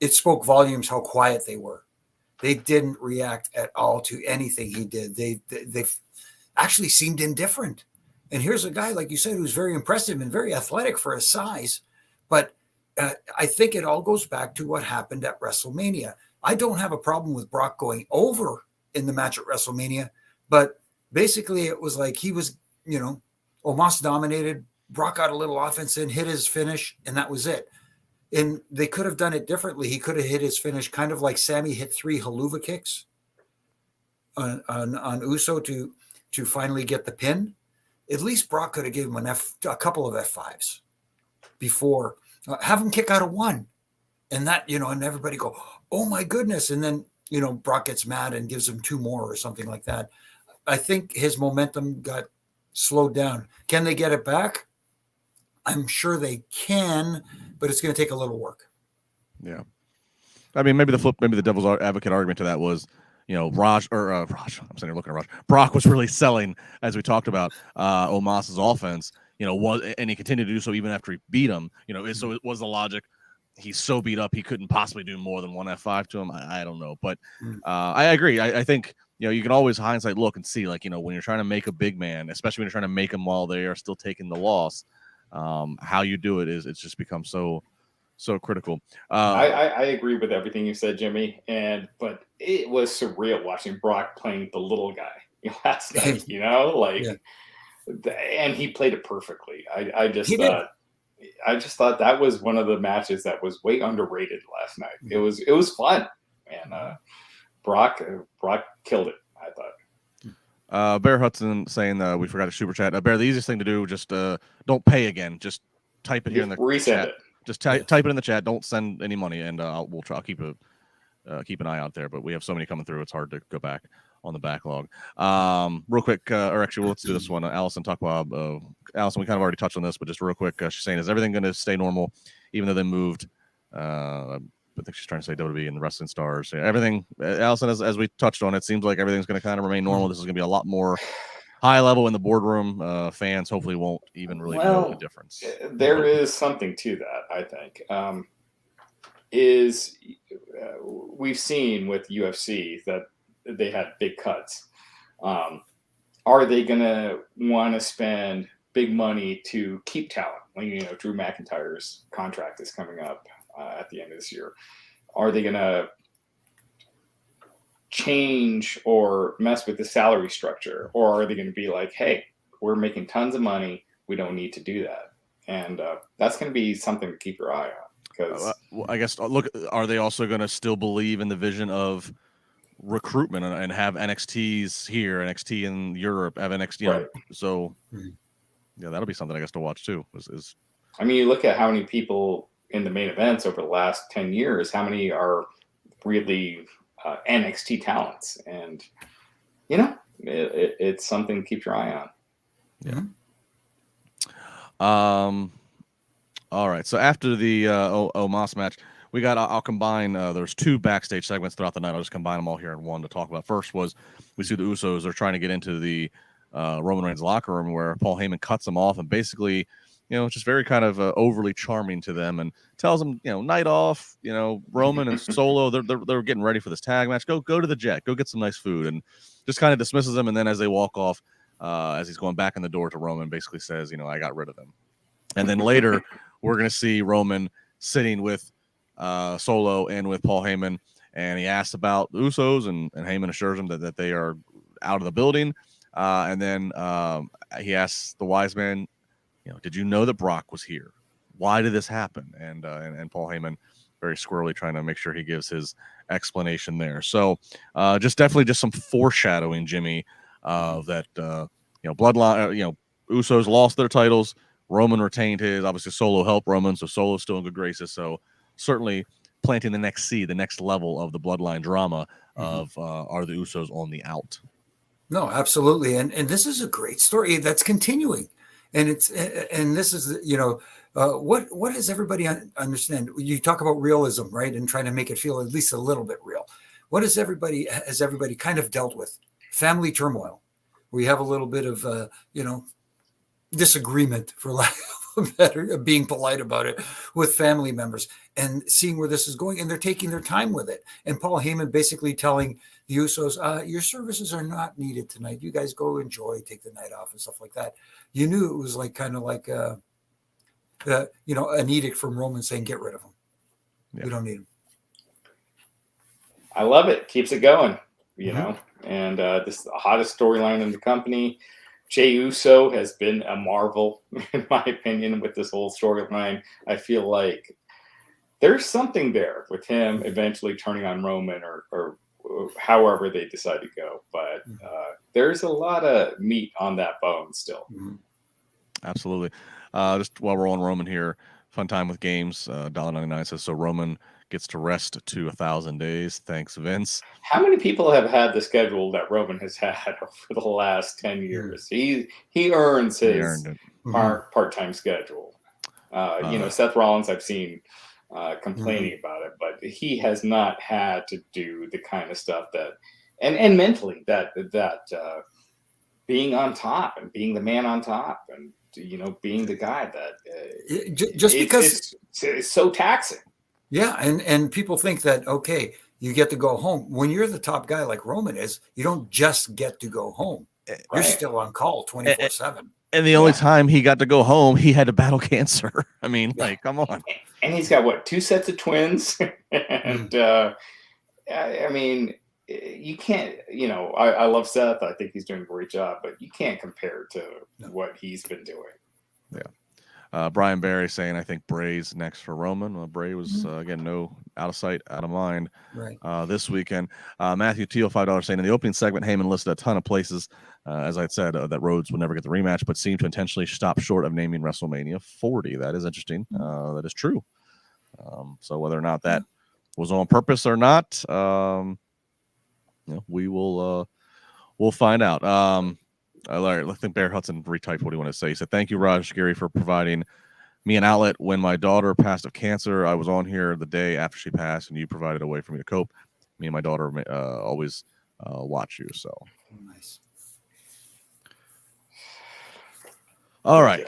[SPEAKER 2] it spoke volumes how quiet they were. They didn't react at all to anything he did. They actually seemed indifferent. And here's a guy, like you said, who's very impressive and very athletic for his size. But I think it all goes back to what happened at WrestleMania. I don't have a problem with Brock going over in the match at WrestleMania, but basically it was like he was, Omos dominated. Brock got a little offense in, hit his finish, and that was it. And they could have done it differently. He could have hit his finish kind of like Sammy hit 3 haluva kicks on Uso to finally get the pin. At least Brock could have given him a couple of F5s before. Have him kick out of 1. And that, and everybody go, oh my goodness. And then, Brock gets mad and gives him 2 more or something like that. I think his momentum got slowed down. Can they get it back? I'm sure they can, but it's going to take a little work.
[SPEAKER 1] Yeah. I mean, maybe the devil's advocate argument to that was, Raj, I'm sitting here looking at Raj. Brock was really selling, as we talked about, Omos's offense, and he continued to do so even after he beat him, so it was the logic. He's so beat up, he couldn't possibly do more than 1 F5 to him. I don't know, but I agree. I think, you can always hindsight look and see, like, when you're trying to make a big man, especially when you're trying to make him while they are still taking the loss, how you do it it's just become so critical.
[SPEAKER 3] I agree with everything you said, Jimmy, but it was surreal watching Brock playing the little guy last night, and he played it perfectly. I just thought that was one of the matches that was way underrated last night. It was fun, and Brock killed it, I thought.
[SPEAKER 1] Bear Hudson saying we forgot to super chat. Bear, the easiest thing to do, just don't pay again. Just type it here in the chat. Just type it in the chat. Don't send any money, and I'll keep an eye out there. But we have so many coming through, it's hard to go back on the backlog. Real quick, or actually, let's do this one. Allison, talk about Allison. We kind of already touched on this, but just real quick, she's saying, is everything going to stay normal, even though they moved? I think she's trying to say WWE and the wrestling stars. Yeah, everything, Allison, as we touched on, it seems like everything's going to kind of remain normal. This is going to be a lot more high level in the boardroom. Fans hopefully won't even really know the difference.
[SPEAKER 3] There is something to that, I think. We've seen with UFC that they had big cuts. Are they going to want to spend big money to keep talent? Like, Drew McIntyre's contract is coming up at the end of this year. Are they going to change or mess with the salary structure? Or are they going to be like, hey, we're making tons of money, we don't need to do that? And that's going to be something to keep your eye on. Because
[SPEAKER 1] I guess, look, are they also going to still believe in the vision of recruitment and have NXTs here, NXT in Europe, have NXT,
[SPEAKER 3] right.
[SPEAKER 1] So yeah, that'll be something I guess to watch too.
[SPEAKER 3] I mean, you look at how many people in the main events over the last 10 years, how many are really NXT talents, and it's something to keep your eye on.
[SPEAKER 1] Yeah. All right. So after the Omos match, we got, I'll combine, there's 2 backstage segments throughout the night. I'll just combine them all here in one to talk about. First was we see the Usos are trying to get into the Roman Reigns locker room where Paul Heyman cuts them off and basically, just very kind of overly charming to them and tells them, night off, Roman and Solo, they're getting ready for this tag match. Go to the jet, go get some nice food, and just kind of dismisses them. And then as they walk off, as he's going back in the door to Roman, basically says, I got rid of them. And then later we're going to see Roman sitting with Solo and with Paul Heyman, and he asks about the Usos, and Heyman assures him that they are out of the building. And then he asks the wise man, did you know that Brock was here? Why did this happen? And Paul Heyman, very squirrely, trying to make sure he gives his explanation there. So definitely some foreshadowing, Jimmy, of that, bloodline, Usos lost their titles. Roman retained his. Obviously, Solo helped Roman, so Solo's still in good graces. So certainly planting the next seed, the next level of the bloodline drama of are the Usos on the out?
[SPEAKER 2] No, absolutely. And this is a great story that's continuing. And this is, what does everybody understand? You talk about realism, right? And trying to make it feel at least a little bit real. Has everybody kind of dealt with? Family turmoil. We have a little bit of, disagreement, for lack of a better, being polite about it, with family members, and seeing where this is going. And they're taking their time with it. And Paul Heyman basically telling the Usos, your services are not needed tonight. You guys go enjoy, take the night off and stuff like that. You knew it was kind of like, an edict from Roman saying, get rid of them. Yeah. We don't need them.
[SPEAKER 3] I love it. Keeps it going, and this is the hottest storyline in the company. Jey Uso has been a marvel, in my opinion, with this whole storyline. I feel like there's something there with him eventually turning on Roman or however they decide to go. But there's a lot of meat on that bone still.
[SPEAKER 1] Absolutely. Just while we're on Roman here, fun time with games. $1.99 says, so Roman gets to rest to 1,000 days. Thanks, Vince.
[SPEAKER 3] How many people have had the schedule that Roman has had over the last 10 years? He earns his part-time schedule. Seth Rollins, I've seen complaining about it, but he has not had to do the kind of stuff that, and mentally that being on top and being the man on top and being the guy that because it's so taxing.
[SPEAKER 2] Yeah, and people think that, okay, you get to go home. When you're the top guy like Roman is, you don't just get to go home. You're still on call 24/7.
[SPEAKER 1] And the only time he got to go home, he had to battle cancer. I mean, come on.
[SPEAKER 3] And he's got, 2 sets of twins? And, I mean, you can't, I love Seth. I think he's doing a great job, but you can't compare to what he's been doing.
[SPEAKER 1] Yeah. Brian Barry saying, I think Bray's next for Roman. Bray was, again, no out of sight, out of mind this weekend. Matthew Teal, $5 saying, in the opening segment, Heyman listed a ton of places, as I had said, that Rhodes would never get the rematch, but seemed to intentionally stop short of naming WrestleMania 40. That is interesting. That is true. So whether or not that was on purpose or not, we will we'll find out. I think Bear Hudson retyped what he wanted to say. He said, thank you, Raj Giri, for providing me an outlet. When my daughter passed of cancer, I was on here the day after she passed, and you provided a way for me to cope. Me and my daughter always watch you. So
[SPEAKER 2] nice.
[SPEAKER 3] All
[SPEAKER 1] right.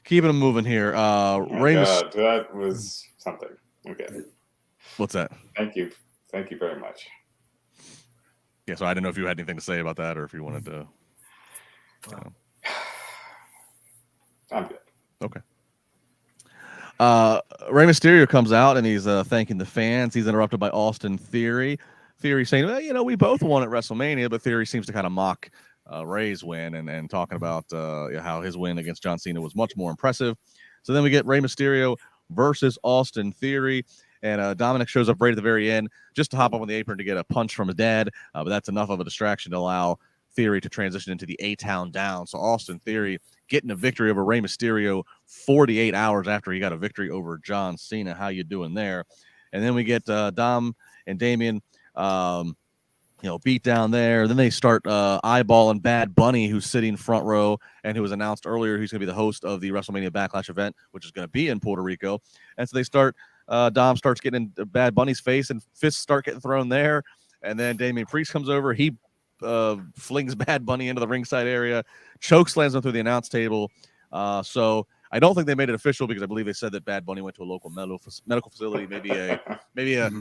[SPEAKER 1] Keeping them moving here.
[SPEAKER 3] That was something. Okay.
[SPEAKER 1] What's that?
[SPEAKER 3] Thank you. Thank you very much.
[SPEAKER 1] Yeah, so I didn't know if you had anything to say about that or if you wanted to.
[SPEAKER 3] I'm good.
[SPEAKER 1] Okay. Rey Mysterio comes out and he's thanking the fans. He's interrupted by Austin Theory. Theory saying, well, we both won at WrestleMania, but Theory seems to kind of mock Rey's win and talking about how his win against John Cena was much more impressive. So then we get Rey Mysterio versus Austin Theory. And Dominic shows up right at the very end just to hop up on the apron to get a punch from his dad. But that's enough of a distraction to allow Theory to transition into the A-Town down. So Austin Theory getting a victory over Rey Mysterio 48 hours after he got a victory over John Cena. How you doing there? And then we get Dom and Damian, beat down there. Then they start eyeballing Bad Bunny, who's sitting front row and who was announced earlier. He's going to be the host of the WrestleMania Backlash event, which is going to be in Puerto Rico. And so they start Dom starts getting in Bad Bunny's face, and fists start getting thrown there. And then Damian Priest comes over. He flings Bad Bunny into the ringside area, choke slams him through the announce table. So I don't think they made it official because I believe they said that Bad Bunny went to a local medical facility, maybe a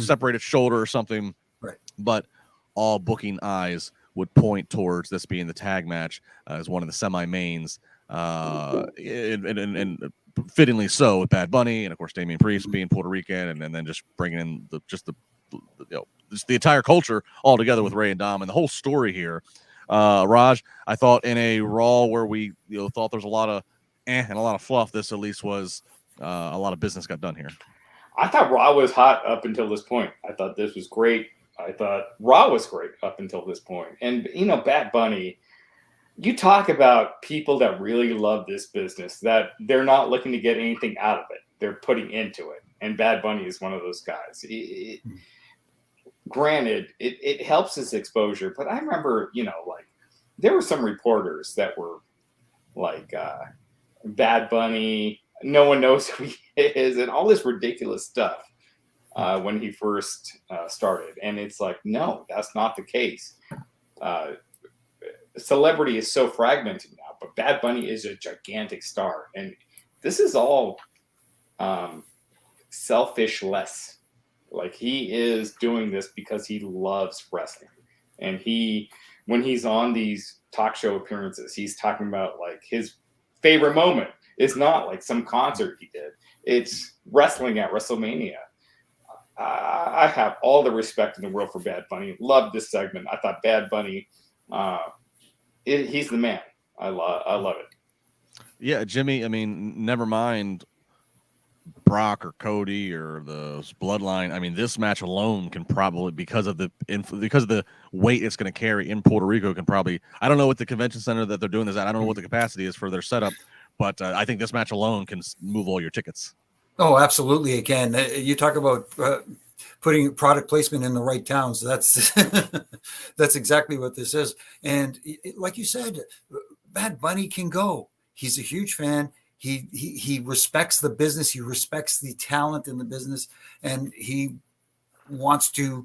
[SPEAKER 1] separated shoulder or something.
[SPEAKER 2] Right.
[SPEAKER 1] But all booking eyes would point towards this being the tag match as one of the semi-mains, and fittingly so with Bad Bunny and of course Damian Priest being Puerto Rican, and then just bringing in the entire culture all together with Ray and Dom and the whole story here. Raj, I thought in a Raw where we thought there's a lot of and a lot of fluff, this at least was a lot of business got done here.
[SPEAKER 3] I thought Raw was hot up until this point. I thought this was great. I thought Raw was great up until this point. And, Bad Bunny, you talk about people that really love this business, that they're not looking to get anything out of it. They're putting into it. And Bad Bunny is one of those guys. Granted, it helps his exposure. But I remember, there were some reporters that were like, Bad Bunny, no one knows who he is, and all this ridiculous stuff. When he first started. And it's like, no, that's not the case. Celebrity is so fragmented now, but Bad Bunny is a gigantic star. And this is all selfish-less. Like, he is doing this because he loves wrestling. And when he's on these talk show appearances, he's talking about, like, his favorite moment. It's not like some concert he did. It's wrestling at WrestleMania. I have all the respect in the world for Bad Bunny. Loved this segment. I thought Bad Bunny, he's the man. I love it. Yeah,
[SPEAKER 1] Jimmy, I mean, never mind Brock or Cody or the Bloodline. I mean, this match alone can probably, because of the weight it's going to carry in Puerto Rico, can probably, I don't know what the convention center that they're doing this at. I don't know what the capacity is for their setup, but I think this match alone can move all your tickets.
[SPEAKER 2] Oh, absolutely. Again, you talk about putting product placement in the right towns. That's that's exactly what this is. And like you said, Bad Bunny can go. He's a huge fan. He respects the business. He respects the talent in the business, and he wants to.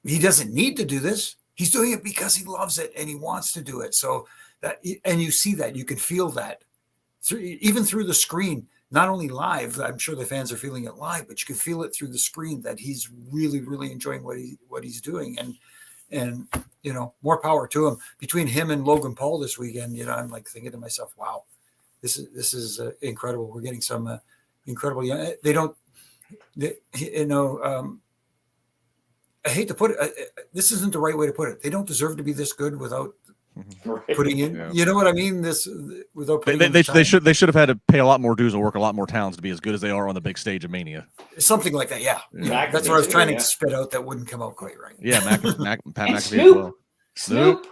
[SPEAKER 2] He doesn't need to do this. He's doing it because he loves it and he wants to do it. So that, and you see that, you can feel that even through the screen. Not only live, I'm sure the fans are feeling it live, but you can feel it through the screen that he's really, really enjoying what he's doing. And more power to him. Between him and Logan Paul this weekend, I'm like thinking to myself, wow, this is incredible. We're getting some incredible. I hate to put it. This isn't the right way to put it. They don't deserve to be this good without putting in, you know what I mean? This without putting
[SPEAKER 1] they should have had to pay a lot more dues and work a lot more towns to be as good as they are on the big stage of Mania.
[SPEAKER 2] Something like that, yeah. That's what I was trying to spit out. That wouldn't come out quite right.
[SPEAKER 1] Yeah, Pat McAfee
[SPEAKER 3] Snoop,
[SPEAKER 1] as well.
[SPEAKER 3] Snoop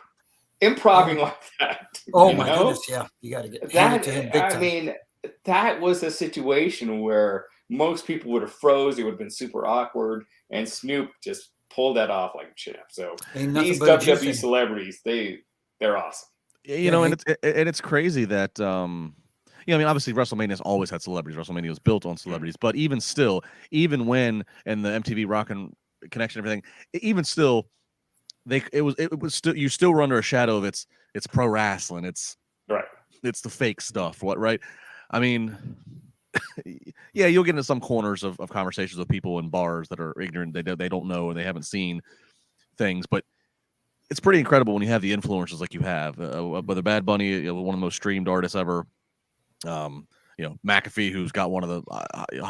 [SPEAKER 3] improving like that.
[SPEAKER 2] Oh my goodness, yeah, you got to get that to him big time.
[SPEAKER 3] I mean, that was a situation where most people would have froze. It would have been super awkward, and Snoop just pulled that off like a champ. So these WWE celebrities, they're awesome.
[SPEAKER 1] And it's crazy that I mean, obviously WrestleMania's always had celebrities. WrestleMania was built on celebrities, but even still, even when and the MTV Rock and Connection, everything, even still, it was still, you still were under a shadow of it's pro wrestling. It's
[SPEAKER 3] right.
[SPEAKER 1] It's the fake stuff. Right? I mean, yeah, you'll get into some corners of conversations with people in bars that are ignorant. They don't know and they haven't seen things, but it's pretty incredible when you have the influencers like you have. Whether Bad Bunny, one of the most streamed artists ever, McAfee, who's got one of the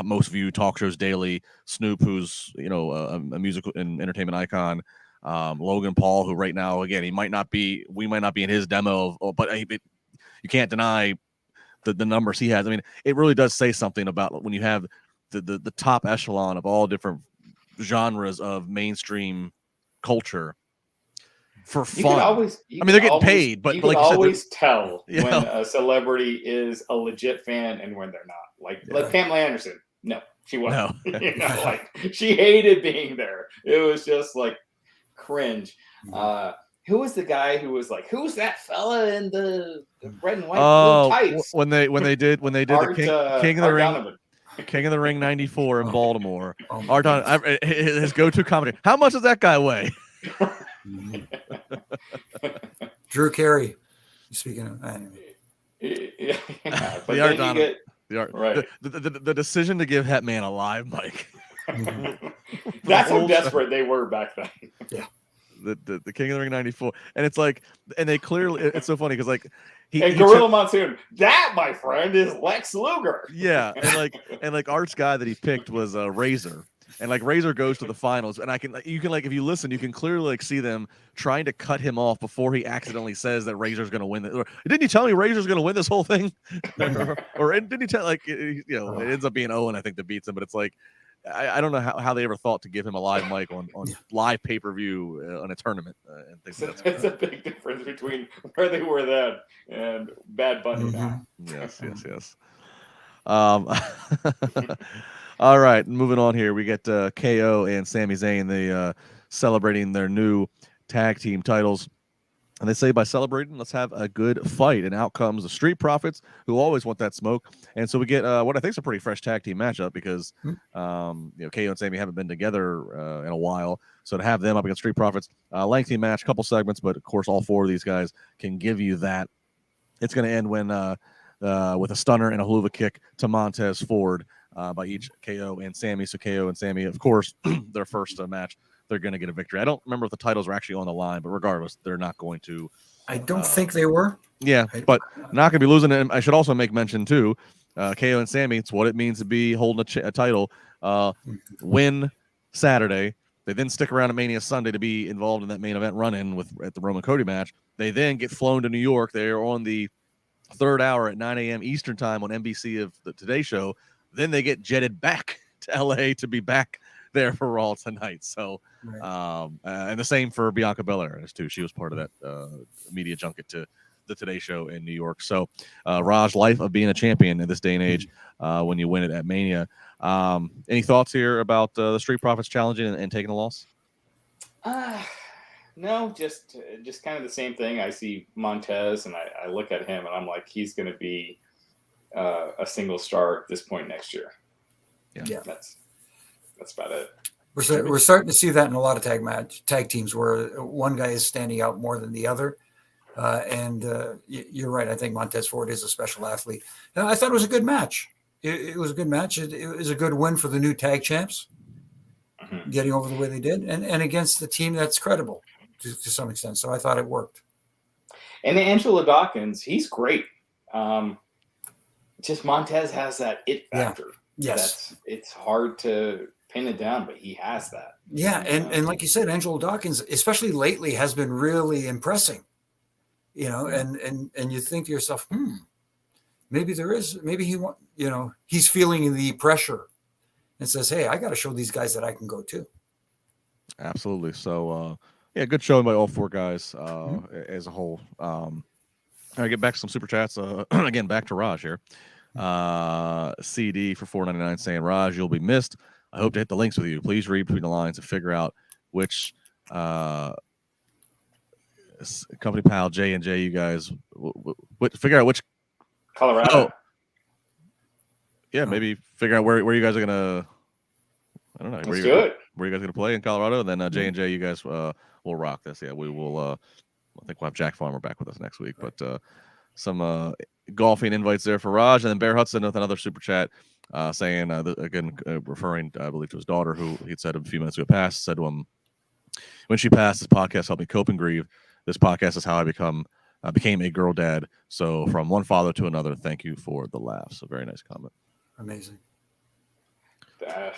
[SPEAKER 1] most viewed talk shows daily, Snoop, who's a musical and entertainment icon, Logan Paul, who right now, again, we might not be in his demo, but you can't deny the numbers he has. I mean, it really does say something about when you have the top echelon of all different genres of mainstream culture. For fun. They're getting paid, but
[SPEAKER 3] you can always tell when a celebrity is a legit fan and when they're not. Like Pamela Anderson, no, she wasn't. No. She hated being there. It was just like cringe. Who was the guy who was like, who's that fella in the red and white blue tights?
[SPEAKER 1] When they did the King of the Ring. King of the Ring 94 in Baltimore.
[SPEAKER 2] Oh,
[SPEAKER 1] His go-to comedy. How much does that guy weigh?
[SPEAKER 2] Drew Carey. Speaking of, anyway.
[SPEAKER 3] Yeah, but
[SPEAKER 1] The
[SPEAKER 3] then
[SPEAKER 1] art
[SPEAKER 3] you get
[SPEAKER 1] right. The decision to give Hetman a live mic.
[SPEAKER 3] that's how desperate they were back then.
[SPEAKER 2] Yeah.
[SPEAKER 1] The King of the Ring 94, and it's like, and they clearly, it's so funny because like
[SPEAKER 3] And Gorilla Monsoon, that my friend is Lex Luger.
[SPEAKER 1] Yeah, and like Art's guy that he picked was Razor, and like Razor goes to the finals, and you can like if you listen, you can clearly like see them trying to cut him off before he accidentally says that Razor's going to win it. Didn't you tell me Razor's going to win this whole thing? or didn't you tell like it ends up being Owen I think that beats him, but it's like. I don't know how they ever thought to give him a live mic on live pay-per-view on a tournament. And things like that.
[SPEAKER 3] It's a big difference between where they were then and Bad Bunny now.
[SPEAKER 1] Yes. All right, moving on here. We get KO and Sami Zayn. They celebrating their new tag team titles. And they say by celebrating, let's have a good fight. And out comes the Street Profits, who always want that smoke. And so we get what I think is a pretty fresh tag team matchup because KO and Sami haven't been together in a while. So to have them up against Street Profits, lengthy match, couple segments, but of course all four of these guys can give you that. It's going to end when with a stunner and a haluva kick to Montez Ford by each KO and Sami. So KO and Sami, of course, their first match. They're going to get a victory. I don't remember if the titles were actually on the line, but regardless, they're not going to.
[SPEAKER 2] I don't think they were.
[SPEAKER 1] Yeah, but not going to be losing. And I should also make mention too, KO and Sami. It's what it means to be holding a title. Win Saturday. They then stick around at Mania Sunday to be involved in that main event run-in at the Roman Cody match. They then get flown to New York. They are on the third hour at 9 a.m. Eastern time on NBC of the Today Show. Then they get jetted back to LA to be back there for Raw tonight. So, and the same for Bianca Belair too. She was part of that media junket to the Today Show in New York. So, Raj, life of being a champion in this day and age when you win it at Mania. Any thoughts here about the Street Profits challenging and taking a loss?
[SPEAKER 3] No, just kind of the same thing. I see Montez and I look at him and I'm like, he's going to be a single star at this point next year.
[SPEAKER 2] Yeah.
[SPEAKER 3] That's about it.
[SPEAKER 2] We're starting to see that in a lot of tag teams where one guy is standing out more than the other. And you're right. I think Montez Ford is a special athlete. And I thought it was a good match. It was a good match. It was a good win for the new tag champs, getting over the way they did, and against the team that's credible to some extent. So I thought it worked.
[SPEAKER 3] And Angelo Dawkins, he's great. Just Montez has that it factor.
[SPEAKER 2] Yeah. Yes.
[SPEAKER 3] It's hard to pin it down, but he has that.
[SPEAKER 2] Yeah, and like you said, Angelo Dawkins, especially lately, has been really impressing. And you think to yourself, maybe he's feeling the pressure and says, hey, I got to show these guys that I can go too.
[SPEAKER 1] Absolutely. So, good showing by all four guys as a whole. I get back to some super chats. Again, back to Raj here. CD for $4.99 saying, Raj, you'll be missed. I hope to hit the links with you. Please read between the lines and figure out which company pal J&J you guys figure out which
[SPEAKER 3] Colorado.
[SPEAKER 1] Oh. Yeah, maybe figure out where you guys are gonna. I don't know. Where you guys gonna play in Colorado? And then J&J, you guys will rock this. Yeah, we will. I think we'll have Jack Farmer back with us next week. But some golfing invites there for Raj, and then Bear Hudson with another super chat saying referring, I believe, to his daughter, who he'd said a few minutes ago passed. Said to him, when she passed, this podcast helped me cope and grieve. This podcast is how I became a girl dad. So from one father to another, thank you for the laugh. So very nice comment.
[SPEAKER 2] Amazing.
[SPEAKER 3] God,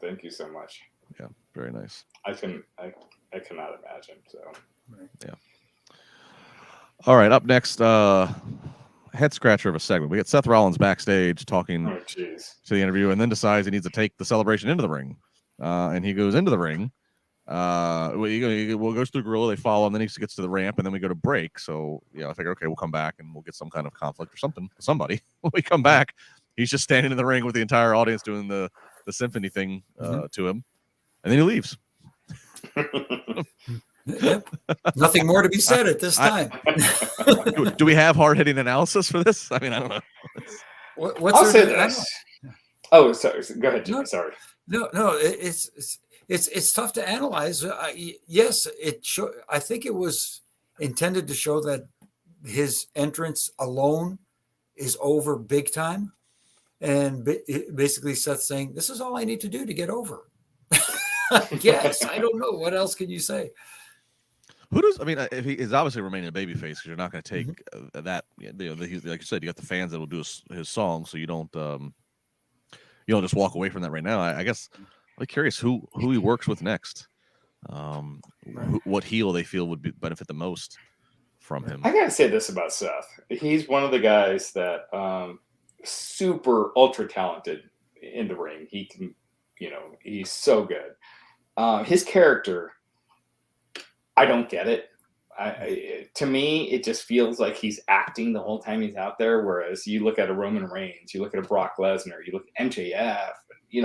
[SPEAKER 3] thank you so much.
[SPEAKER 1] Yeah, very nice.
[SPEAKER 3] I cannot imagine. So
[SPEAKER 1] yeah. All right, up next, head scratcher of a segment. We get Seth Rollins backstage talking to the interview, and then decides he needs to take the celebration into the ring. And he goes into the ring. We'll go through Gorilla, they follow, and then he gets to the ramp, and then we go to break. So I figure, okay, we'll come back and we'll get some kind of conflict or something with somebody. When we come back, he's just standing in the ring with the entire audience doing the symphony thing to him, and then he leaves.
[SPEAKER 2] Yep. Nothing more to be said at this time.
[SPEAKER 1] Do we have hard-hitting analysis for this? I mean, I don't know.
[SPEAKER 3] I'll say this. Oh, sorry. Go ahead, Jimmy.
[SPEAKER 2] No.
[SPEAKER 3] Sorry.
[SPEAKER 2] No, it's tough to analyze. Yes, I think it was intended to show that his entrance alone is over big time, and basically Seth saying, "This is all I need to do to get over." Yes, I don't know what else can you say.
[SPEAKER 1] Who does? I mean, if he is obviously remaining a babyface, because you're not going to take that. You know, like you said, you got the fans that will do his song, so you don't just walk away from that right now. I guess I'm curious who he works with next. What heel they feel would benefit the most from him.
[SPEAKER 3] I gotta say this about Seth. He's one of the guys that super ultra talented in the ring. He can, he's so good. His character, I don't get it. To me, it just feels like he's acting the whole time he's out there. Whereas you look at a Roman Reigns, you look at a Brock Lesnar, you look at MJF,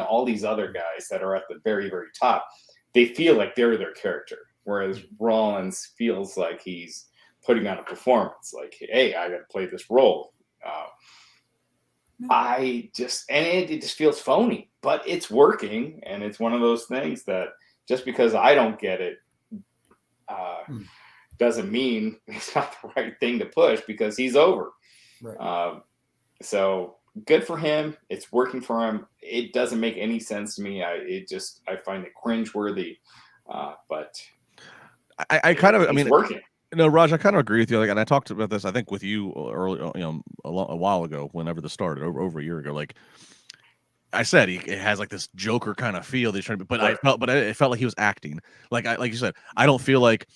[SPEAKER 3] all these other guys that are at the very, very top, they feel like they're their character. Whereas Rollins feels like he's putting on a performance. Like, hey, I got to play this role. It just feels phony, but it's working. And it's one of those things that just because I don't get it, doesn't mean it's not the right thing to push, because he's over. Right. So good for him. It's working for him. It doesn't make any sense to me. I find it cringeworthy. But
[SPEAKER 1] I kind of,
[SPEAKER 3] it's working.
[SPEAKER 1] No, Raj, I kind of agree with you. Like, and I talked about this, I think, with you early, a while ago, whenever this started, over a year ago. Like I said, it has like this Joker kind of feel that he's trying to, but right. It felt like he was acting. Like you said, I don't feel like,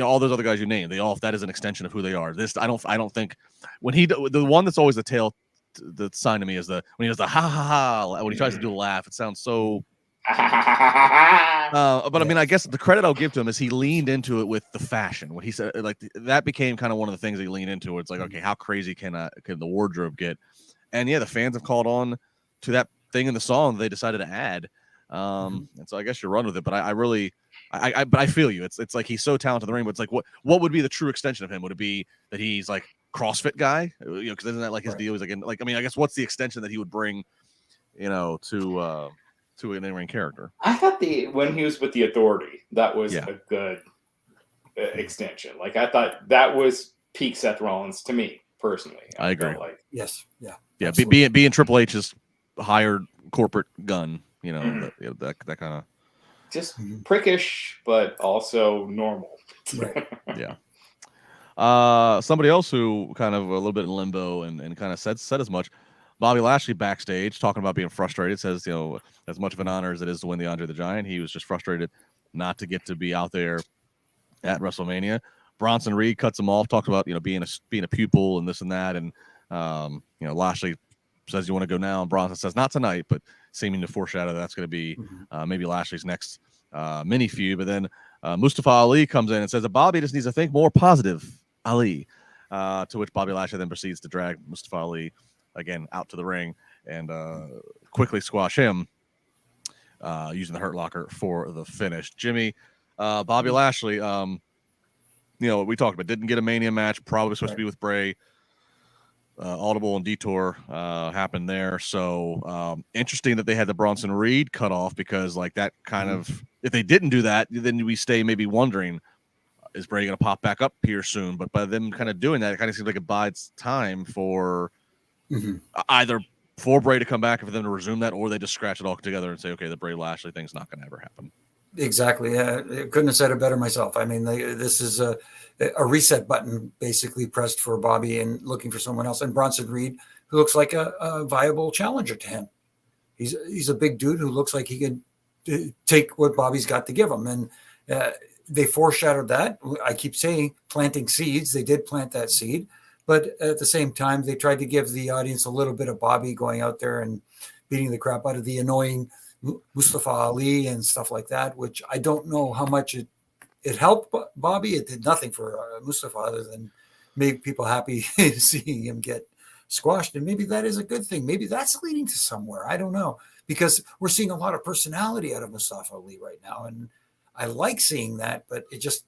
[SPEAKER 1] all those other guys you named, that is an extension of who they are. This, I don't think when the one that's always the tail, the sign to me is when he does the ha ha ha, when he tries to do a laugh, it sounds so. But I mean, I guess the credit I'll give to him is he leaned into it with the fashion. What he said, like that became kind of one of the things he leaned into. It's like, okay, how crazy can the wardrobe get? And yeah, the fans have called on to that thing in the song they decided to add. And so I guess you run with it. But but I feel you. It's like he's so talented in the ring. But it's like, what would be the true extension of him? Would it be that he's like CrossFit guy? Because isn't that like his deal? He's like, I mean, I guess what's the extension that he would bring, to an in-ring character?
[SPEAKER 3] I thought when he was with the Authority, that was a good extension. Like I thought that was peak Seth Rollins to me personally.
[SPEAKER 1] I agree.
[SPEAKER 2] Yes, yeah.
[SPEAKER 1] Being Triple H's hired corporate gun, that kind of
[SPEAKER 3] just prickish, but also normal.
[SPEAKER 2] Right.
[SPEAKER 1] Yeah. Somebody else who kind of a little bit in limbo and kind of said as much. Bobby Lashley backstage talking about being frustrated, says, as much of an honor as it is to win the Andre the Giant, he was just frustrated not to get to be out there at WrestleMania. Bronson Reed cuts him off, talks about, being a pupil and this and that. And, Lashley says, you want to go now? And Bronson says, not tonight, but seeming to foreshadow that's going to be maybe Lashley's next mini feud. But then Mustafa Ali comes in and says that Bobby just needs to think more positive, Ali. To which Bobby Lashley then proceeds to drag Mustafa Ali again out to the ring and quickly squash him using the Hurt Locker for the finish. Jimmy, Bobby Lashley, we talked about, didn't get a Mania match, probably supposed to be with Bray. Audible and detour happened there. So interesting that they had the Bronson Reed cut off, because like that kind of, if they didn't do that, then we stay maybe wondering, is Bray going to pop back up here soon? But by them kind of doing that, it kind of seems like it buys time for either for Bray to come back and for them to resume that, or they just scratch it all together and say, okay, the Bray Lashley thing's not going to ever happen.
[SPEAKER 2] Exactly. Couldn't have said it better myself. I mean, this is a reset button basically pressed for Bobby and looking for someone else. And Bronson Reed, who looks like a viable challenger to him. He's a big dude who looks like he can take what Bobby's got to give him. And they foreshadowed that. I keep saying planting seeds. They did plant that seed. But at the same time, they tried to give the audience a little bit of Bobby going out there and beating the crap out of the annoying Mustafa Ali and stuff like that, which I don't know how much it helped Bobby. It did nothing for Mustafa other than make people happy seeing him get squashed. And maybe that is a good thing. Maybe that's leading to somewhere. I don't know, because we're seeing a lot of personality out of Mustafa Ali right now. And I like seeing that, but it just,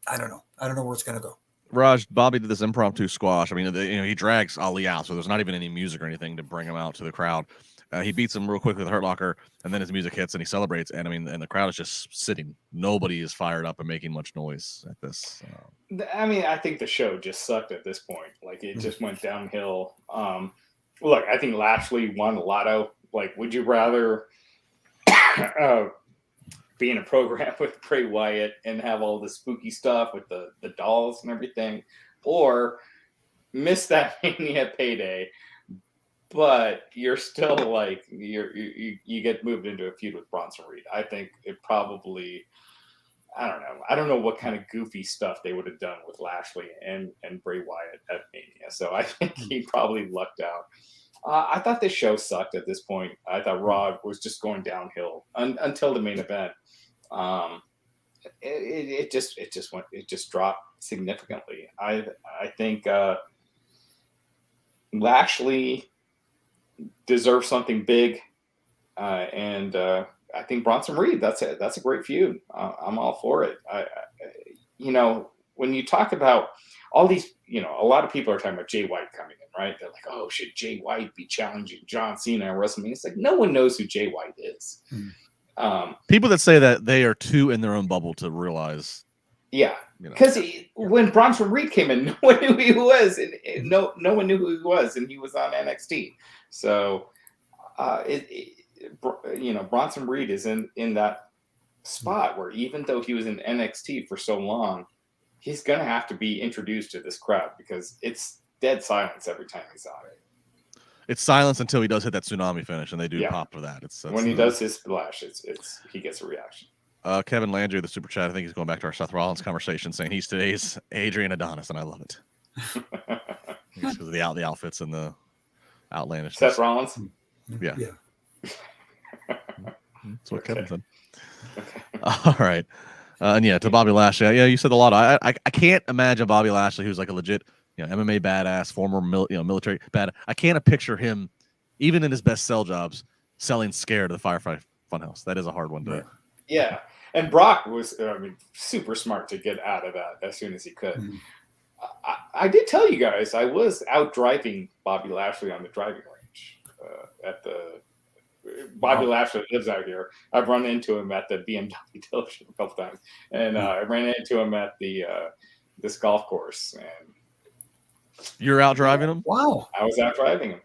[SPEAKER 2] I don't know. I don't know where it's going to go.
[SPEAKER 1] Raj, Bobby did this impromptu squash. I mean, he drags Ali out, so there's not even any music or anything to bring him out to the crowd. He beats him real quick with a Hurt Locker, and then his music hits, and he celebrates. And I mean, and the crowd is just sitting. Nobody is fired up and making much noise at this.
[SPEAKER 3] I mean, I think the show just sucked at this point. Like, it just went downhill. Look, I think Lashley won the lotto. Like, would you rather be in a program with Bray Wyatt and have all the spooky stuff with the dolls and everything, or miss that Mania payday? But you're still like you get moved into a feud with Bronson Reed. I think it probably, I don't know. I don't know what kind of goofy stuff they would have done with Lashley and Bray Wyatt at Mania. So I think he probably lucked out. I thought this show sucked at this point. I thought Raw was just going downhill until the main event. It just dropped significantly. I think Lashley deserves something big, and I think Bronson Reed. That's a great feud. I'm all for it. When you talk about all these, a lot of people are talking about Jay White coming in, right? They're like, oh, should Jay White be challenging John Cena at WrestleMania? It's like no one knows who Jay White is.
[SPEAKER 1] People that say that they are too in their own bubble to realize.
[SPEAKER 3] Yeah, because when Bronson Reed came in, no one knew who he was, and no one knew who he was, and he was on NXT. So, Bronson Reed is in that spot where even though he was in NXT for so long, he's gonna have to be introduced to this crowd because it's dead silence every time he's on it.
[SPEAKER 1] It's silence until he does hit that tsunami finish, and they do pop for that. That's
[SPEAKER 3] when he does his splash, he gets a reaction.
[SPEAKER 1] Kevin Landry, the super chat, I think he's going back to our Seth Rollins conversation, saying he's today's Adrian Adonis, and I love it. Because of the outfits and the outlandish.
[SPEAKER 3] Seth Rollins?
[SPEAKER 1] Yeah. That's what Kevin said. Okay. All right. And to Bobby Lashley. Yeah, you said a lot. I can't imagine Bobby Lashley, who's like a legit MMA badass, former military badass. I can't picture him, even in his best sell jobs, selling Scare to the Firefly Funhouse. That is a hard one to.
[SPEAKER 3] Yeah. And Brock was, super smart to get out of that as soon as he could. Mm-hmm. I did tell you guys I was out driving Bobby Lashley on the driving range Bobby Lashley lives out here. I've run into him at the BMW dealership a couple times, and I ran into him at the this golf course. And
[SPEAKER 1] you're out driving him?
[SPEAKER 3] Wow, I was out driving him.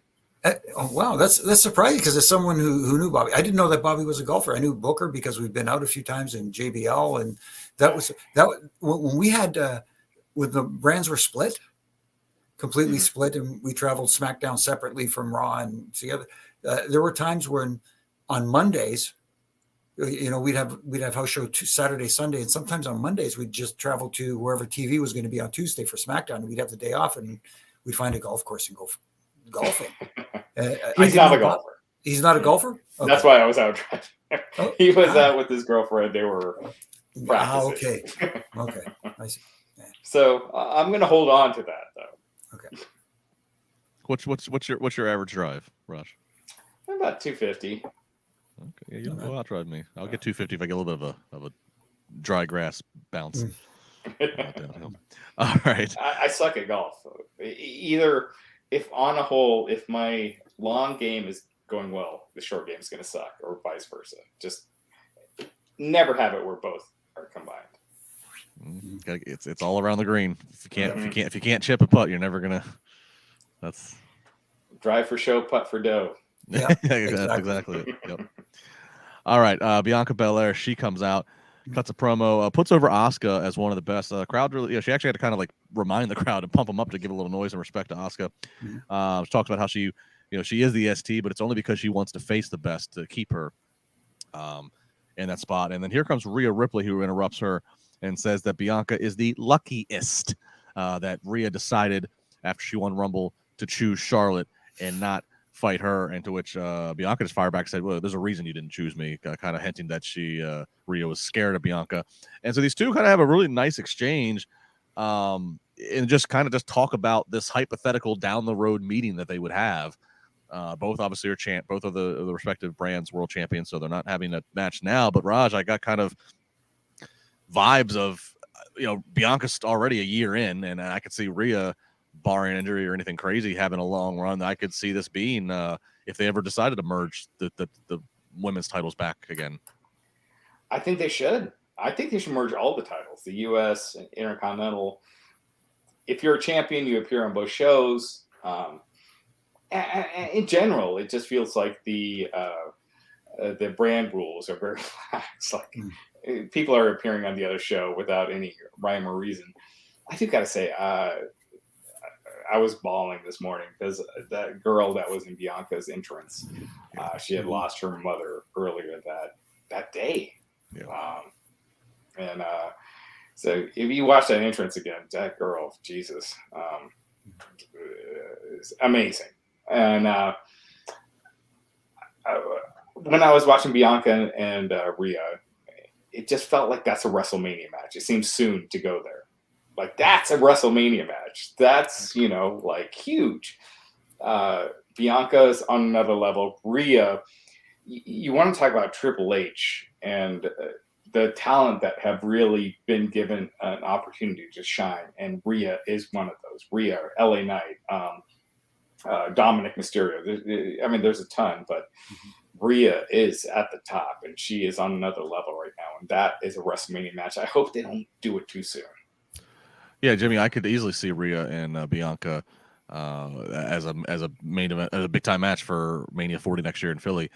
[SPEAKER 2] Wow, that's surprising because as someone who knew Bobby, I didn't know that Bobby was a golfer. I knew Booker because we've been out a few times in JBL, and that when we had when the brands were completely split, and we traveled SmackDown separately from Raw and together. There were times when on Mondays, we'd have house show Saturday, Sunday, and sometimes on Mondays we'd just travel to wherever TV was going to be on Tuesday for SmackDown, and we'd have the day off, and we'd find a golf course and go golfing.
[SPEAKER 3] He's not a golfer.
[SPEAKER 2] He's not a golfer?
[SPEAKER 3] Okay. That's why I was out driving. He was out with his girlfriend. They were practicing.
[SPEAKER 2] Okay. I see. Yeah.
[SPEAKER 3] So I'm going to hold on to that, though.
[SPEAKER 2] Okay.
[SPEAKER 1] What's your average drive, Raj?
[SPEAKER 3] About 250.
[SPEAKER 1] Okay, yeah, you don't go out drive me. I'll get 250 if I get a little bit of a dry grass bounce. All right.
[SPEAKER 3] I suck at golf. Either if on a hole, if my long game is going well, the short game is going to suck, or vice versa. Just never have it where both are combined.
[SPEAKER 1] It's all around the green. If you can't chip a putt, you're never gonna. That's
[SPEAKER 3] drive for show, putt for dough.
[SPEAKER 1] Yeah, exactly it. Yep. All right, Bianca Belair, she comes out, cuts a promo, puts over Asuka as one of the best. Crowd really, she actually had to kind of like remind the crowd and pump them up to give a little noise and respect to Asuka. She talks about how she is the ST, but it's only because she wants to face the best to keep her in that spot. And then here comes Rhea Ripley, who interrupts her and says that Bianca is the luckiest that Rhea decided after she won Rumble to choose Charlotte and not fight her, and to which Bianca just fired back and said, well, there's a reason you didn't choose me, kind of hinting that Rhea was scared of Bianca. And so these two kind of have a really nice exchange and just talk about this hypothetical down the road meeting that they would have. Both obviously are both of the respective brands world champions, so they're not having a match now. But Raj, I got kind of vibes of Bianca's already a year in, and I could see Rhea, barring injury or anything crazy, having a long run. I could see this being if they ever decided to merge the women's titles back again.
[SPEAKER 3] I think they should. I think they should merge all the titles, the U.S. and Intercontinental. If you're a champion, you appear on both shows. In general, it just feels like the brand rules are very lax. Like people are appearing on the other show without any rhyme or reason. I do got to say, I was bawling this morning because that girl that was in Bianca's entrance, she had lost her mother earlier that day.
[SPEAKER 1] Yeah.
[SPEAKER 3] So if you watch that entrance again, that girl, Jesus, is amazing. And when I was watching Bianca and Rhea, it just felt like that's a WrestleMania match. It seems soon to go there. Like, that's a WrestleMania match. That's, like, huge. Bianca's on another level. Rhea, you want to talk about Triple H and the talent that have really been given an opportunity to shine. And Rhea is one of those. Rhea, LA Knight, Dominic Mysterio. There's a ton, but Rhea is at the top, and she is on another level right now. And that is a WrestleMania match. I hope they don't do it too soon.
[SPEAKER 1] Yeah, Jimmy, I could easily see Rhea and Bianca as a main event, as a big time match for Mania 40 next year in Philly.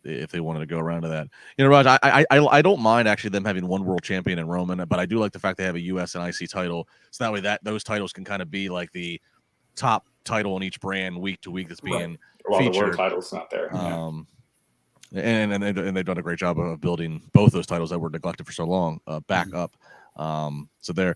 [SPEAKER 1] If they wanted to go around to that, Raj, I don't mind actually them having one world champion in Roman, but I do like the fact they have a US and IC title, so that way those titles can kind of be like the top title in each brand week to week that's being featured.
[SPEAKER 3] The world title's not there.
[SPEAKER 1] And they've done a great job of building both those titles that were neglected for so long back up. So there,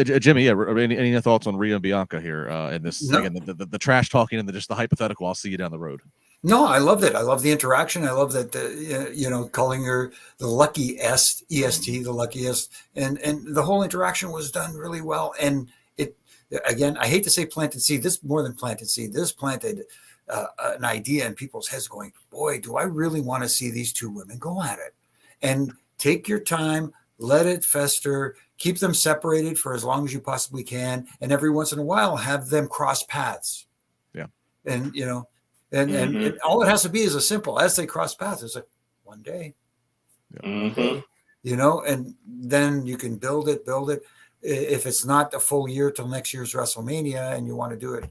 [SPEAKER 1] Jimmy, any thoughts on Rhea and Bianca here? And this again, the trash talking and just the hypothetical. I'll see you down the road.
[SPEAKER 2] No, I loved it. I love the interaction. I love that, calling her the lucky EST, the luckiest, and the whole interaction was done really well. And it, again, I hate to say planted seed. This more than planted seed. This planted an idea in people's heads going, boy, do I really want to see these two women go at it? And take your time, let it fester, keep them separated for as long as you possibly can. And every once in a while, have them cross paths.
[SPEAKER 1] Yeah.
[SPEAKER 2] And, and all it has to be is a simple, as they cross paths, it's like one day, and then you can build it. If it's not a full year till next year's WrestleMania and you want to do it,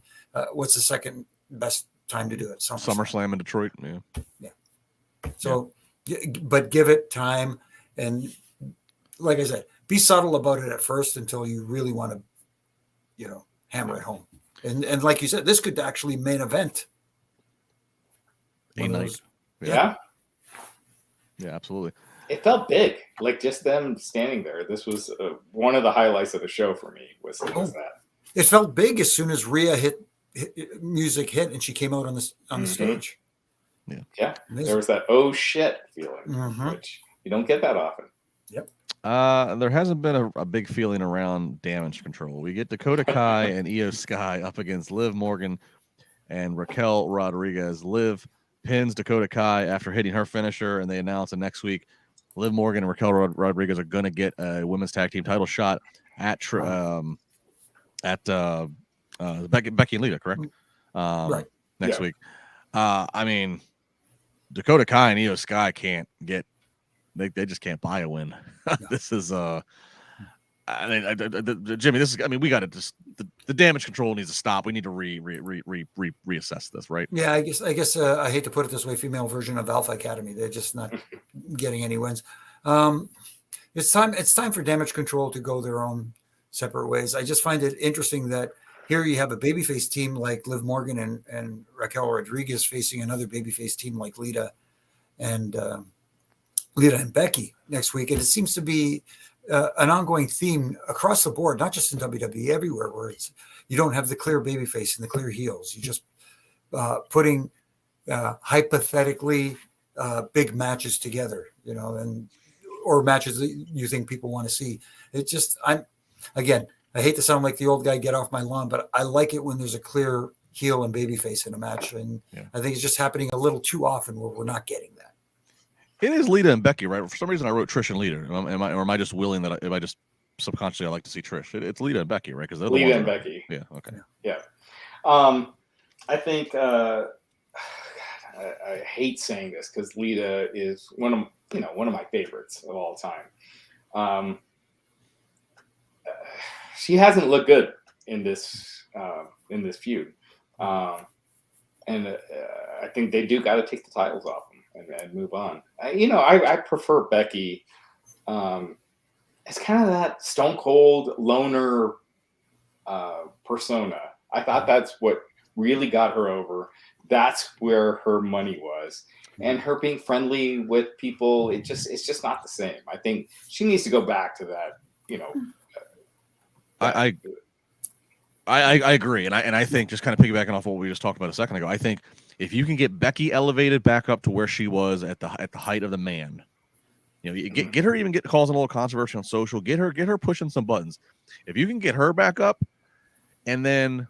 [SPEAKER 2] what's the second best time to do it?
[SPEAKER 1] SummerSlam in Detroit.
[SPEAKER 2] Yeah. So, but give it time. And like I said, be subtle about it at first until you really want to, hammer it home. And like you said, this could actually main event.
[SPEAKER 1] A night.
[SPEAKER 3] Yeah,
[SPEAKER 1] absolutely.
[SPEAKER 3] It felt big, like just them standing there. This was one of the highlights of the show for me. Was that
[SPEAKER 2] it felt big as soon as Rhea music hit and she came out on the stage.
[SPEAKER 3] Yeah. There was that oh shit feeling, which you don't get that often.
[SPEAKER 2] Yep.
[SPEAKER 1] There hasn't been a big feeling around Damage Control. We get Dakota Kai and Io Sky up against Liv Morgan and Raquel Rodriguez. Liv pins Dakota Kai after hitting her finisher, and they announce that next week Liv Morgan and Raquel Rodriguez are going to get a women's tag team title shot at Becky and Lita, correct?
[SPEAKER 2] Right.
[SPEAKER 1] Next week. Dakota Kai and Io Sky can't get. They just can't buy a win. This is Jimmy, this is. We got to just the Damage Control needs to stop. We need to reassess this, right?
[SPEAKER 2] Yeah, I guess I hate to put it this way. Female version of Alpha Academy. They're just not getting any wins. It's time for Damage Control to go their own separate ways. I just find it interesting that here you have a babyface team like Liv Morgan and Raquel Rodriguez facing another babyface team like Lita and Becky next week, and it seems to be an ongoing theme across the board, not just in WWE, everywhere, where you don't have the clear babyface and the clear heels. You just putting hypothetically big matches together, or matches that you think people want to see. It just, I hate to sound like the old guy, get off my lawn, but I like it when there's a clear heel and babyface in a match, and I think it's just happening a little too often where we're not getting that.
[SPEAKER 1] It is Lita and Becky, right? For some reason, I wrote Trish and Lita. Am I just willing that? Am I just subconsciously I like to see Trish? It's Lita and Becky, right? Because they're the
[SPEAKER 3] Lita
[SPEAKER 1] ones
[SPEAKER 3] and
[SPEAKER 1] that are-
[SPEAKER 3] Becky.
[SPEAKER 1] Yeah. Okay.
[SPEAKER 3] Yeah. I think God, I hate saying this because Lita is one of my favorites of all time. She hasn't looked good in this feud, and I think they do got to take the titles off them and move on. I prefer Becky. It's kind of that Stone Cold loner persona. I thought that's what really got her over. That's where her money was, and her being friendly with people. It's just not the same. I think she needs to go back to that.
[SPEAKER 1] I agree, and I think just kind of piggybacking off what we just talked about a second ago. I think if you can get Becky elevated back up to where she was at the height of the man, you get her even causing a little controversy on social. Get her pushing some buttons. If you can get her back up, and then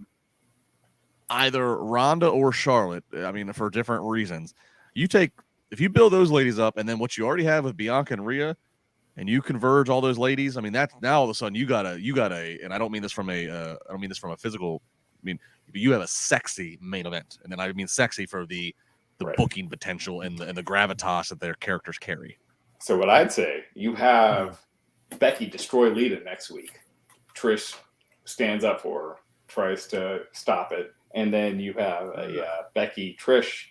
[SPEAKER 1] either Ronda or Charlotte, I mean, for different reasons, if you build those ladies up, and then what you already have with Bianca and Rhea, and you converge all those ladies, I mean, that's now all of a sudden you got a, and I don't mean this from a physical, I mean, you have a sexy main event, and then I mean sexy for the
[SPEAKER 3] Right.
[SPEAKER 1] booking potential and the gravitas that their characters carry.
[SPEAKER 3] So what I'd say, you have Becky destroy Lita next week. Trish stands up for her, tries to stop it, and then you have a Becky Trish